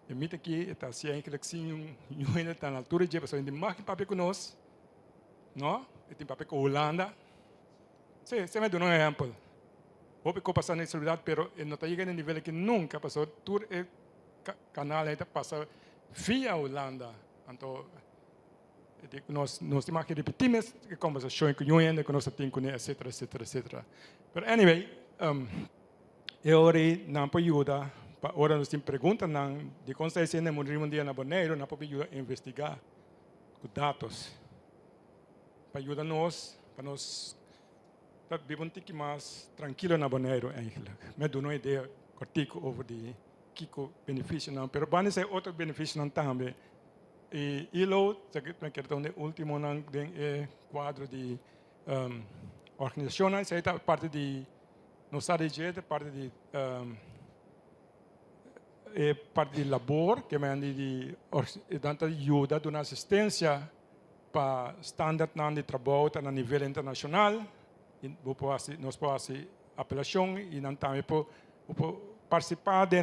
e meet aqui está se é que assim um ainda está na altura de pessoa de mais que papel com nós, não? E tem papel com Holanda. Se me dá um exemplo. Hope que passa na celular, pero não está chegando no nível que nunca passou. Tur é canal aí passa via Holanda. Então, nós temos que repetir a conversação que eu ainda que nós temos, etc, etc, etc. But anyway, eu não posso ajudar. Agora nós temos perguntas de como está sendo um dia na Boneiro, não podemos ajudar a investigar os dados. Para ajudar nós, para nós viver um pouco mais tranquilo na Boneiro, eigenlijk. Me dou uma ideia cortica over de que benefício não, mas vão ser outros benefícios não também. E eu quero dar último quadro de organizações, aí está parte de nossa rede, parte de parte de labor, que me de dando ajuda, dando assistência para standard de trabalho a nível internacional, nós podemos fazer apelação e não também participar de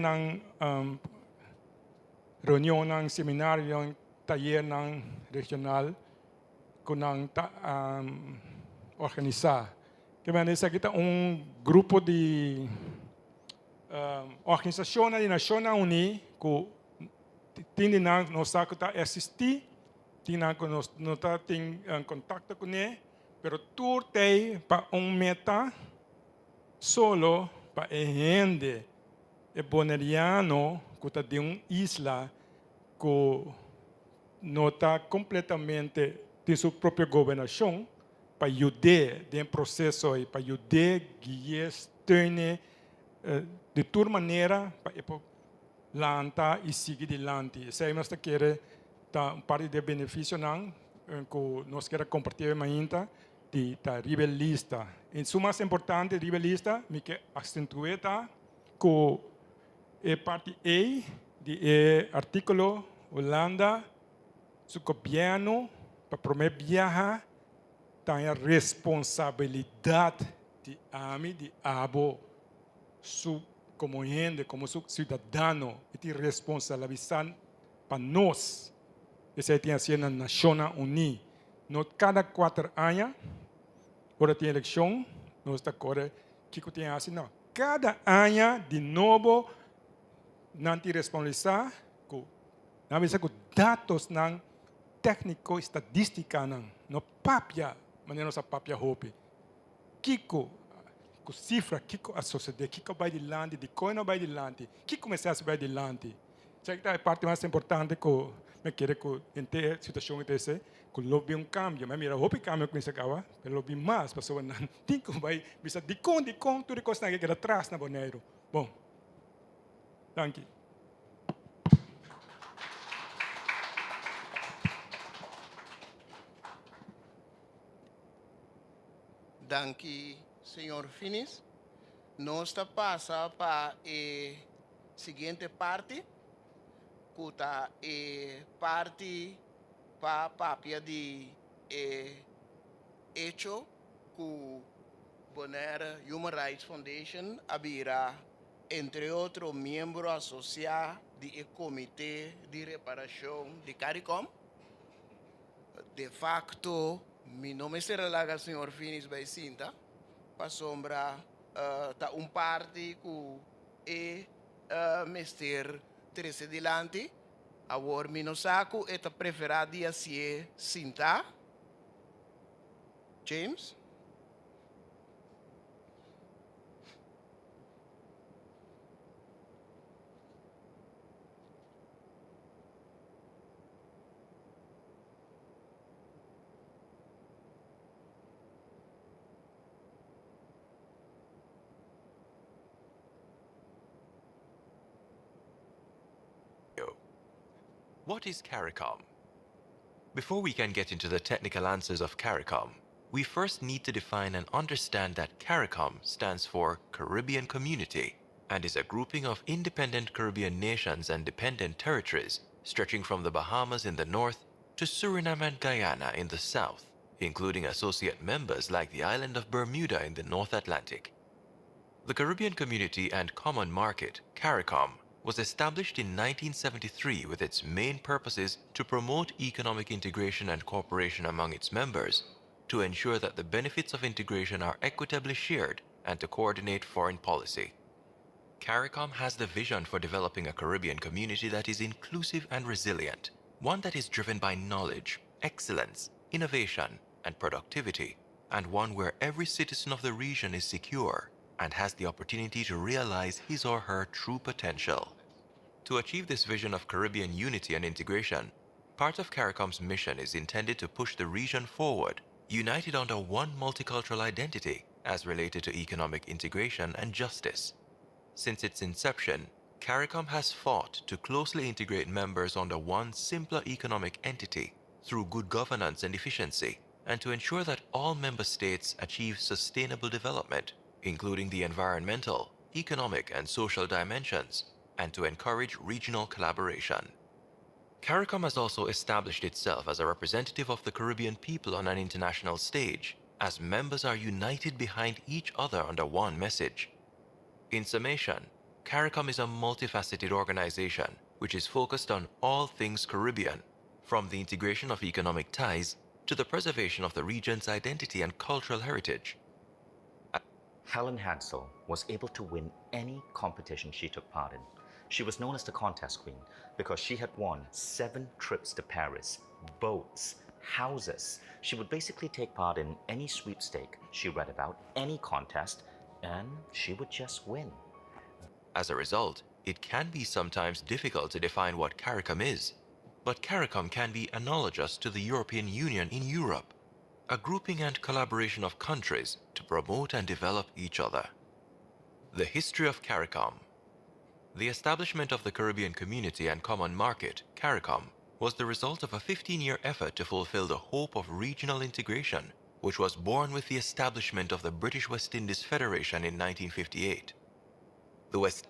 reunião, seminário, taller regional que nós organizar. Que me diz aqui grupo de organizações da Nações Unidas que tem nós assistir, tem contato com ele, pero tudo tem para meta solo para a gente Boneriano que está de uma isla que não está completamente de sua própria governação para ajudar no processo e para ajudar a guiar de toda maneira para lançar e seguir adiante. Isso é que quer parte de benefício que nós queremos compartilhar ainda de rivalista. E o mais importante rivalista me que acentuar que é parte A de artículo Holanda, o governo para promover viajar tem a responsabilidade de ami de abo como gente, como cidadão, e tem responsabilidade para nós. Isso tem a ser na Nações Unidas. Cada 4 anos, agora tem eleição, nós está agora que tem assim não. Cada ano de novo não tem responsabilidade, não vai ser com dados não técnico estatística não papia, maneira nossa papia hope. Kiko com cifra, kiko a sociedade, kiko vai adiante, de coisa vai adiante, kiko começar a vai adiante. Isso é a parte mais importante que me quero que entender a situação desse, que lobby cambio, mas mira, hope cambio com esse cara, mas lobby mais, pessoa não tem que vai bisa de com tudo coisa que queda atrás na Boneiro. Bom, danke. Danke, senhor Finis. Nós passamos para a seguinte parte, que está parte para a papia de hecho que Bonera Human Rights Foundation abrirá, entre outros, membros associados do Comitê de Reparação de CARICOM. De facto, meu nome é o senhor Finis Baicinta, para sombra tá parte que é Mr. Teresa Dilante, agora meu saco é preferado de assim Cinta. James? What is CARICOM? Before we can get into the technical answers of CARICOM, we first need to define and understand that CARICOM stands for Caribbean Community and is a grouping of independent Caribbean nations and dependent territories stretching from the Bahamas in the north to Suriname and Guyana in the south, including associate members like the island of Bermuda in the North Atlantic. The Caribbean Community and Common Market, CARICOM, was established in 1973 with its main purposes to promote economic integration and cooperation among its members, to ensure that the benefits of integration are equitably shared, and to coordinate foreign policy. CARICOM has the vision for developing a Caribbean community that is inclusive and resilient, one that is driven by knowledge, excellence, innovation, and productivity, and one where every citizen of the region is secure and has the opportunity to realize his or her true potential. To achieve this vision of Caribbean unity and integration, part of CARICOM's mission is intended to push the region forward, united under one multicultural identity as related to economic integration and justice. Since its inception, CARICOM has fought to closely integrate members under one simpler economic entity through good governance and efficiency, and to ensure that all member states achieve sustainable development, including the environmental, economic, and social dimensions, and to encourage regional collaboration. CARICOM has also established itself as a representative of the Caribbean people on an international stage, as members are united behind each other under one message. In summation, CARICOM is a multifaceted organization which is focused on all things Caribbean, from the integration of economic ties to the preservation of the region's identity and cultural heritage. Helen Hansel was able to win any competition she took part in. She was known as the contest queen because she had won 7 trips to Paris, boats, houses. She would basically take part in any sweepstake she read about, any contest, and she would just win. As a result, it can be sometimes difficult to define what CARICOM is, but CARICOM can be analogous to the European Union in Europe, a grouping and collaboration of countries to promote and develop each other. The history of CARICOM. The establishment of the Caribbean Community and Common Market, CARICOM, was the result of a 15-year effort to fulfill the hope of regional integration, which was born with the establishment of the British West Indies Federation in 1958. The West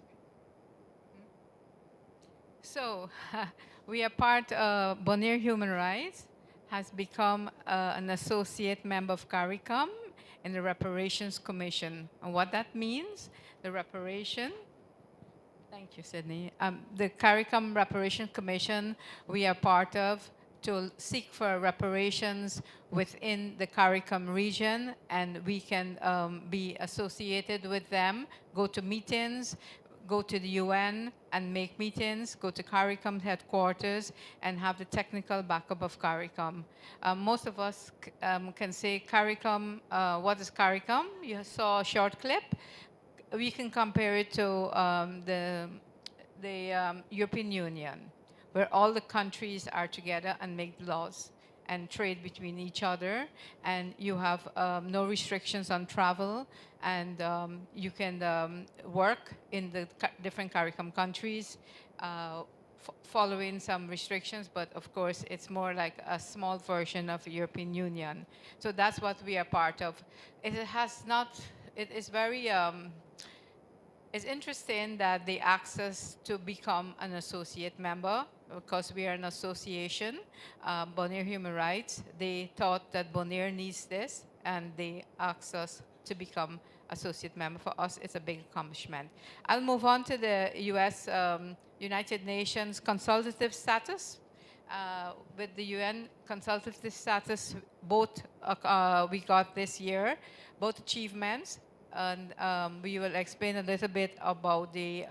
So, we are part of Bonaire Human Rights, has become an associate member of CARICOM in the Reparations Commission. And what that means, the reparation, thank you, Sydney. The CARICOM Reparation Commission we are part of to seek for reparations within the CARICOM region, and we can be associated with them, go to meetings, go to the UN and make meetings, go to CARICOM headquarters and have the technical backup of CARICOM. Most of us can say CARICOM, what is CARICOM? You saw a short clip. We can compare it to the European Union, where all the countries are together and make laws and trade between each other, and you have no restrictions on travel, and you can work in the different CARICOM countries following some restrictions, but of course it's more like a small version of the European Union. So that's what we are part of. It has not, it is very, it's interesting that they asked us to become an associate member because we are an association, Bonaire Human Rights. They thought that Bonaire needs this, and they asked us to become associate member. For us, it's a big accomplishment. I'll move on to the U.S. United Nations consultative status. With the UN consultative status, both we got this year, both achievements, and we will explain a little bit about the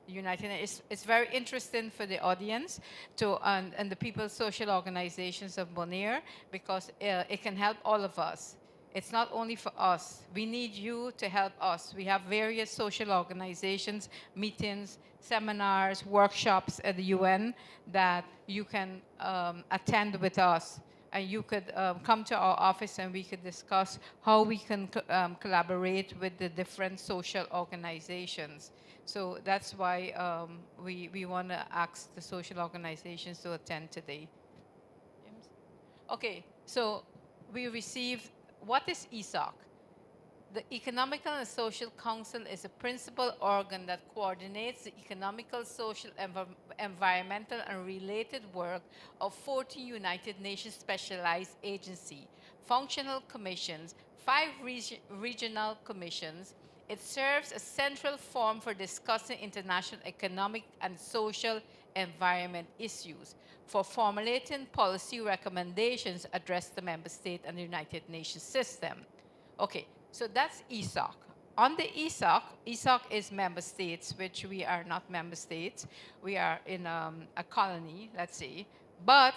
United Nations. It's very interesting for the audience to and the people's social organizations of Bonaire, because it can help all of us. It's not only for us. We need you to help us. We have various social organizations, meetings, seminars, workshops at the UN that you can attend with us. And you could come to our office and we could discuss how we can collaborate with the different social organizations. So that's why we want to ask the social organizations to attend today. James? Okay, so we received, what is ESOC? The Economical and Social Council is a principal organ that coordinates the economical, social, environmental, and related work of 40 United Nations specialized agencies, functional commissions, 5 regional commissions. It serves a central forum for discussing international economic and social environment issues, for formulating policy recommendations addressed the member state and the United Nations system. Okay. So that's ESOC. on the ESOC is member states, which we are not member states. We are in a colony, let's say. But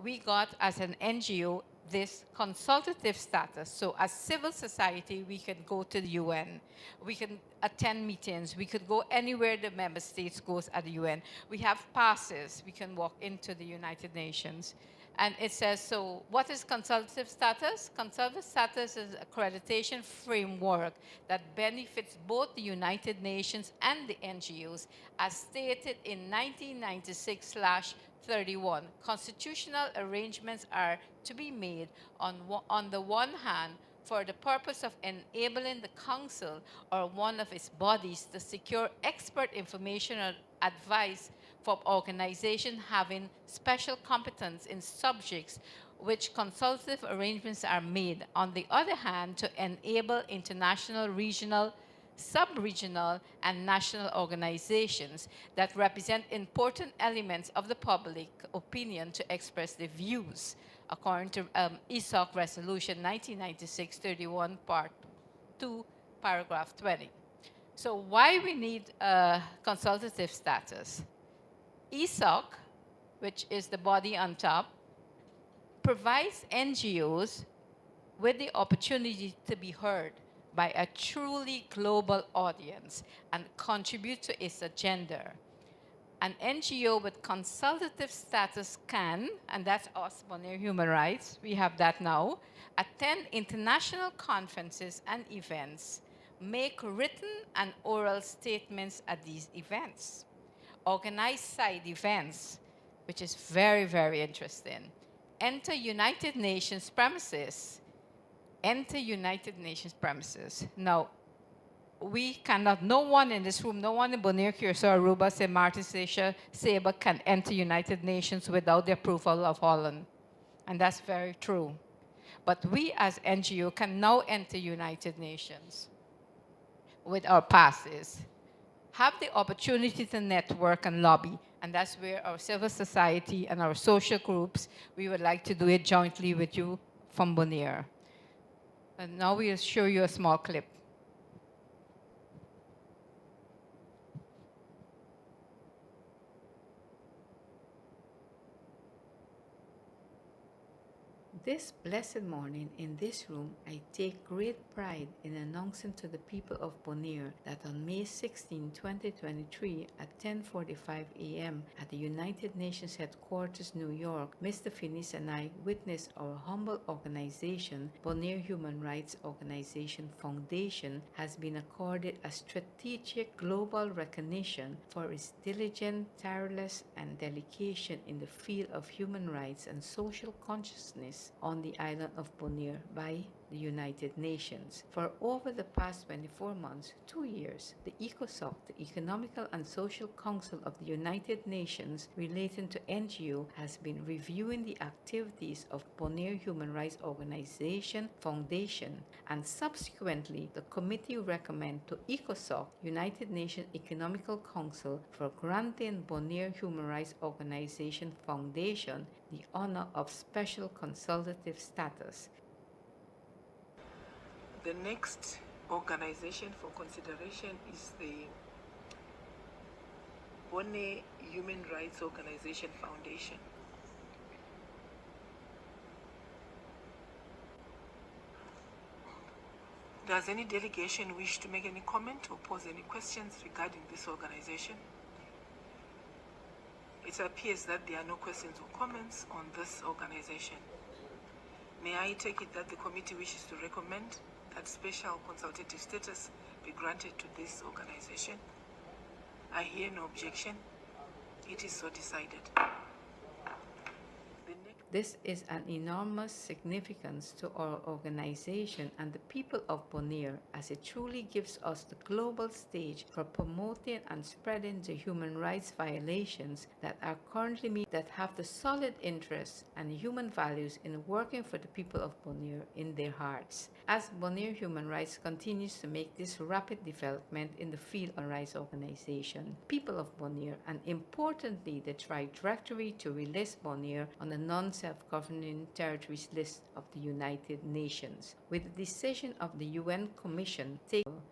we got, as an NGO, this consultative status. So as civil society, we can go to the UN. We can attend meetings. We could go anywhere the member states goes at the UN. We have passes. We can walk into the United Nations. And it says, so what is consultative status? Consultative status is an accreditation framework that benefits both the United Nations and the NGOs, as stated in 1996/31. Constitutional arrangements are to be made on the one hand for the purpose of enabling the Council or one of its bodies to secure expert information or advice for organizations having special competence in subjects which consultative arrangements are made. On the other hand, to enable international, regional, sub-regional, and national organizations that represent important elements of the public opinion to express their views, according to ESOC Resolution 1996-31, Part 2, Paragraph 20. So why we need consultative status? ESOC, which is the body on top, provides NGOs with the opportunity to be heard by a truly global audience and contribute to its agenda. An NGO with consultative status can, and that's us, Bonaire Human Rights, we have that now, attend international conferences and events, make written and oral statements at these events, organize side events, which is very, very interesting, enter United Nations premises, Now, we cannot, no one in this room, no one in Bonaire, Curacao, Aruba, St. Martin, Saba can enter United Nations without the approval of Holland. And that's very true. But we as NGO can now enter United Nations with our passes, have the opportunity to network and lobby. And that's where our civil society and our social groups, we would like to do it jointly with you from Bonaire. And now we'll show you a small clip. This blessed morning in this room, I take great pride in announcing to the people of Bonaire that on May 16, 2023 at 10:45 a.m. at the United Nations headquarters, New York, Mr. Finis and I witnessed our humble organization, Bonaire Human Rights Organization Foundation, has been accorded a strategic global recognition for its diligent, tireless, and dedication in the field of human rights and social consciousness on the island of Bonaire by the United Nations. For over the past 24 months, 2 years, the ECOSOC, the Economical and Social Council of the United Nations relating to NGO, has been reviewing the activities of Bonaire Human Rights Organization Foundation, and subsequently the committee recommended to ECOSOC, United Nations Economical Council, for granting Bonaire Human Rights Organization Foundation the honor of special consultative status. The next organization for consideration is the Bonaire Human Rights Organization Foundation. Does any delegation wish to make any comment or pose any questions regarding this organization? It appears that there are no questions or comments on this organization. May I take it that the committee wishes to recommend that special consultative status be granted to this organization? I hear no objection. It is so decided. This is an enormous significance to our organization and the people of Bonaire, as it truly gives us the global stage for promoting and spreading the human rights violations that are currently that have the solid interests and human values in working for the people of Bonaire in their hearts. As Bonaire Human Rights continues to make this rapid development in the field of rights organization, people of Bonaire, and importantly the trajectory to release Bonaire on a non non-self-governing territories list of the United Nations, with the decision of the UN Commission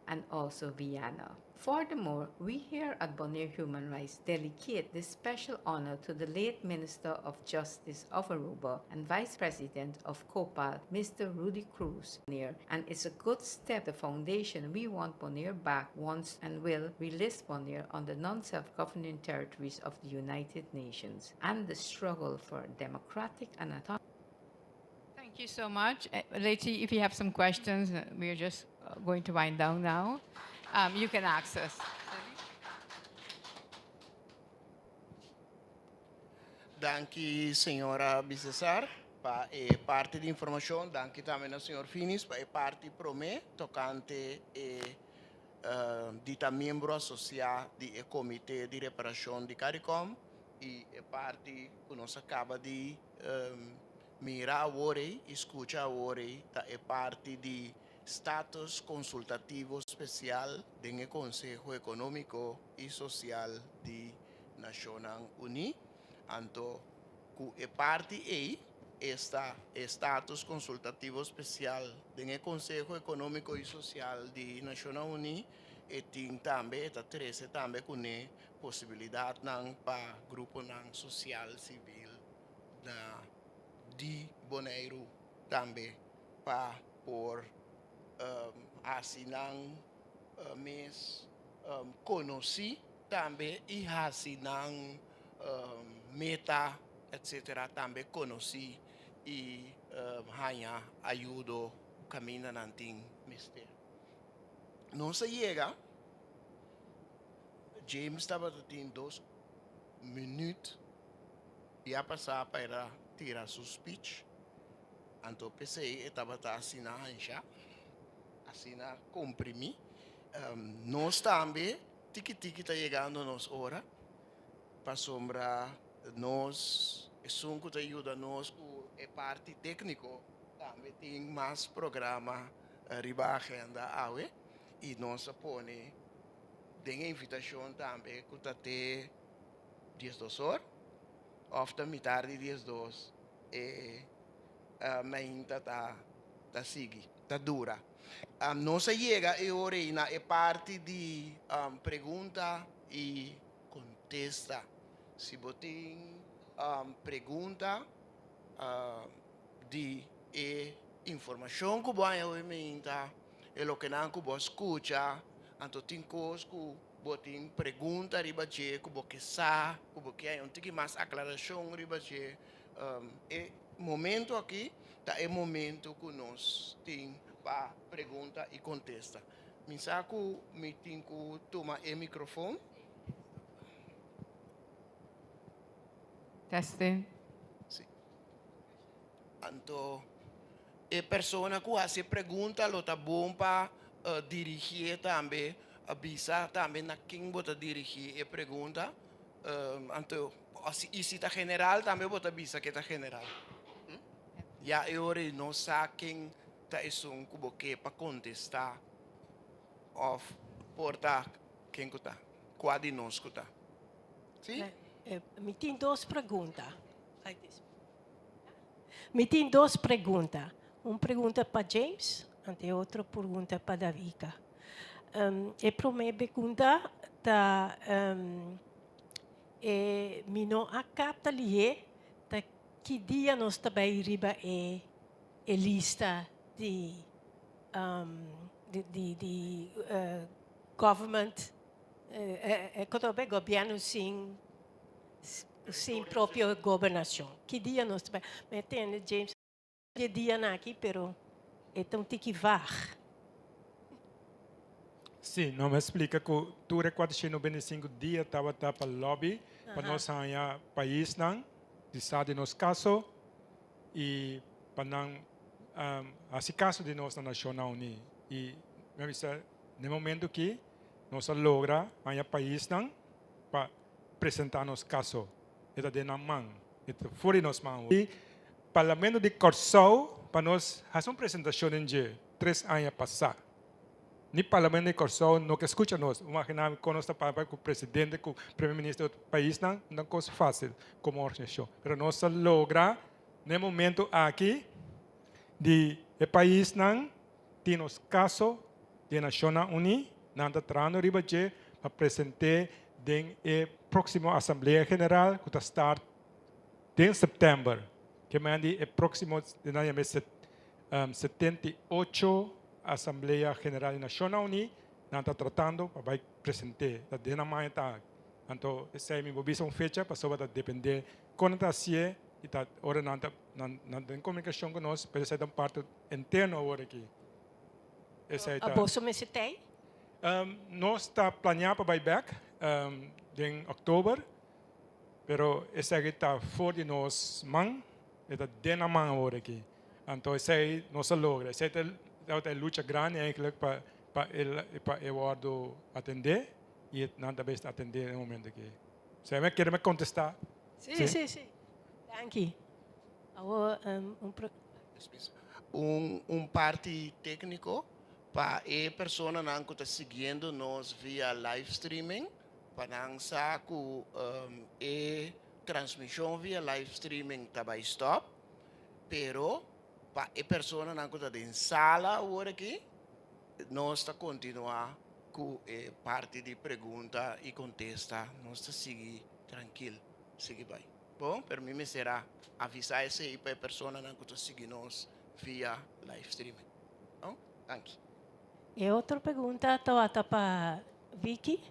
and also Vienna. Furthermore, we here at Bonaire Human Rights dedicate this special honor to the late Minister of Justice of Aruba and Vice President of COPAL, Mr. Rudy Cruz, Bonaire, and it's a good step. The foundation we want Bonaire back wants and will relist Bonaire on the non-self-governing territories of the United Nations and the struggle for democratic and autonomous. Thank you so much. Leti, if you have some questions, we're just going to wind down now. You can access. Danke, senhora Bissessar, para parte de informação. Danke também ao senhor Finis, para parte para mim, tocante dita membro associado do Comitê de Reparação de CARICOM e parte que nós acaba de mirar agora, escutar agora, é parte de status consultativo especial do Conselho Económico e Social de Nações Unidas. Então, é parte aí, esta status consultativo especial do Conselho Económico e Social de Nações Unidas e tem também, também com a possibilidade para grupo social civil de Bonaire também para por assinar mês conheci também e assinar meta etc também conheci e ganha ajuda caminha nanting mister não se chega James estava tendo 2 minutos ia passar para tirar seu speech então pensei estava assinando já assina comprimir nós também tiki está chegando nos hora para sombra nós sunco te ajuda nós é parte técnico também tem mais programa riba agenda awe e nós põe tem invitação também que tá ter 12 horas ofta metade de 12 e ainda tá sigue tá dura não se chega e ora é parte de pergunta e contesta se você pergunta de informação que você aumenta é o que não você escuta então tem coisas que você pergunta riba que você sabe que você tem um pouco mais aclaração riba é momento aqui é momento que nós temos para pergunta e contesta me saco me tem que tomar o microfone. Testing. Sim. Então, a pessoa que faz pergunta, ela está bom para dirigir também, avisar também na quem você dirigir a pergunta. Então, e se está general, também você avisa que está general. Já eu não sei quem está um que para contestar ou portar quem está, qual de nós está. Sim? Me tem 2 perguntas. Me tem 2 perguntas. Uma pergunta para James e outra pergunta para Davika. A primeira pergunta tá me não acaba ali que dia nós também riba a lista de government que governo sem própria governação. Que dia nós também metendo James que dia aqui, pero então tem que var. Sim, não me explica que tu recorda que 95 dias estava para o lobby para nós ganhar país não de nosso caso e para não esse caso de nossa nacional unida e me avisa no momento que nós logra ganhar país não para apresentar nosso caso é de na mão é fora de nossa mão e parlamento de Corsol para nós fazer uma apresentação em 3 anos passar. Ni parlamento de Corsol não que escuta nós. Imagina que nós estamos com o presidente, com o primeiro-ministro do país, não é coisa fácil como organização. Mas nós logra no momento aqui, de o país não tem os casos de Nações Unidas, não está trazendo riba para apresentar na próxima Assembleia Geral, que está start em setembro, que é o próximo, 78 Assembleia Geral de Nações Unidas, não está tratando para apresentar, da dinamita. Então, essa é uma fecha para depender quando está assim, e está ora não tem comunicação conosco, mas essa é uma parte interna agora aqui. A bolsa me tem? Nós está planeando para buyback em outubro, pero essa aqui está fora de nós mão, está dentro da mão agora aqui. Então, essa aí não se logra. Essa é uma luta grande para Eduardo atender e não também está atender no momento aqui. Você quer me contestar? Sim. Danke. Parte técnico para a pessoa que está seguindo nós via live streaming, para não saber que a transmissão via live streaming está stop, pero para a pessoa que está em sala agora aqui, nós está continuar com a parte de pergunta e contesta, nós está seguir tranquilo, seguir bem. Bom, para mim será avisar essa aí para a pessoa que está seguindo nós via live streaming. Bom, thank you. E outra pergunta para Vicky.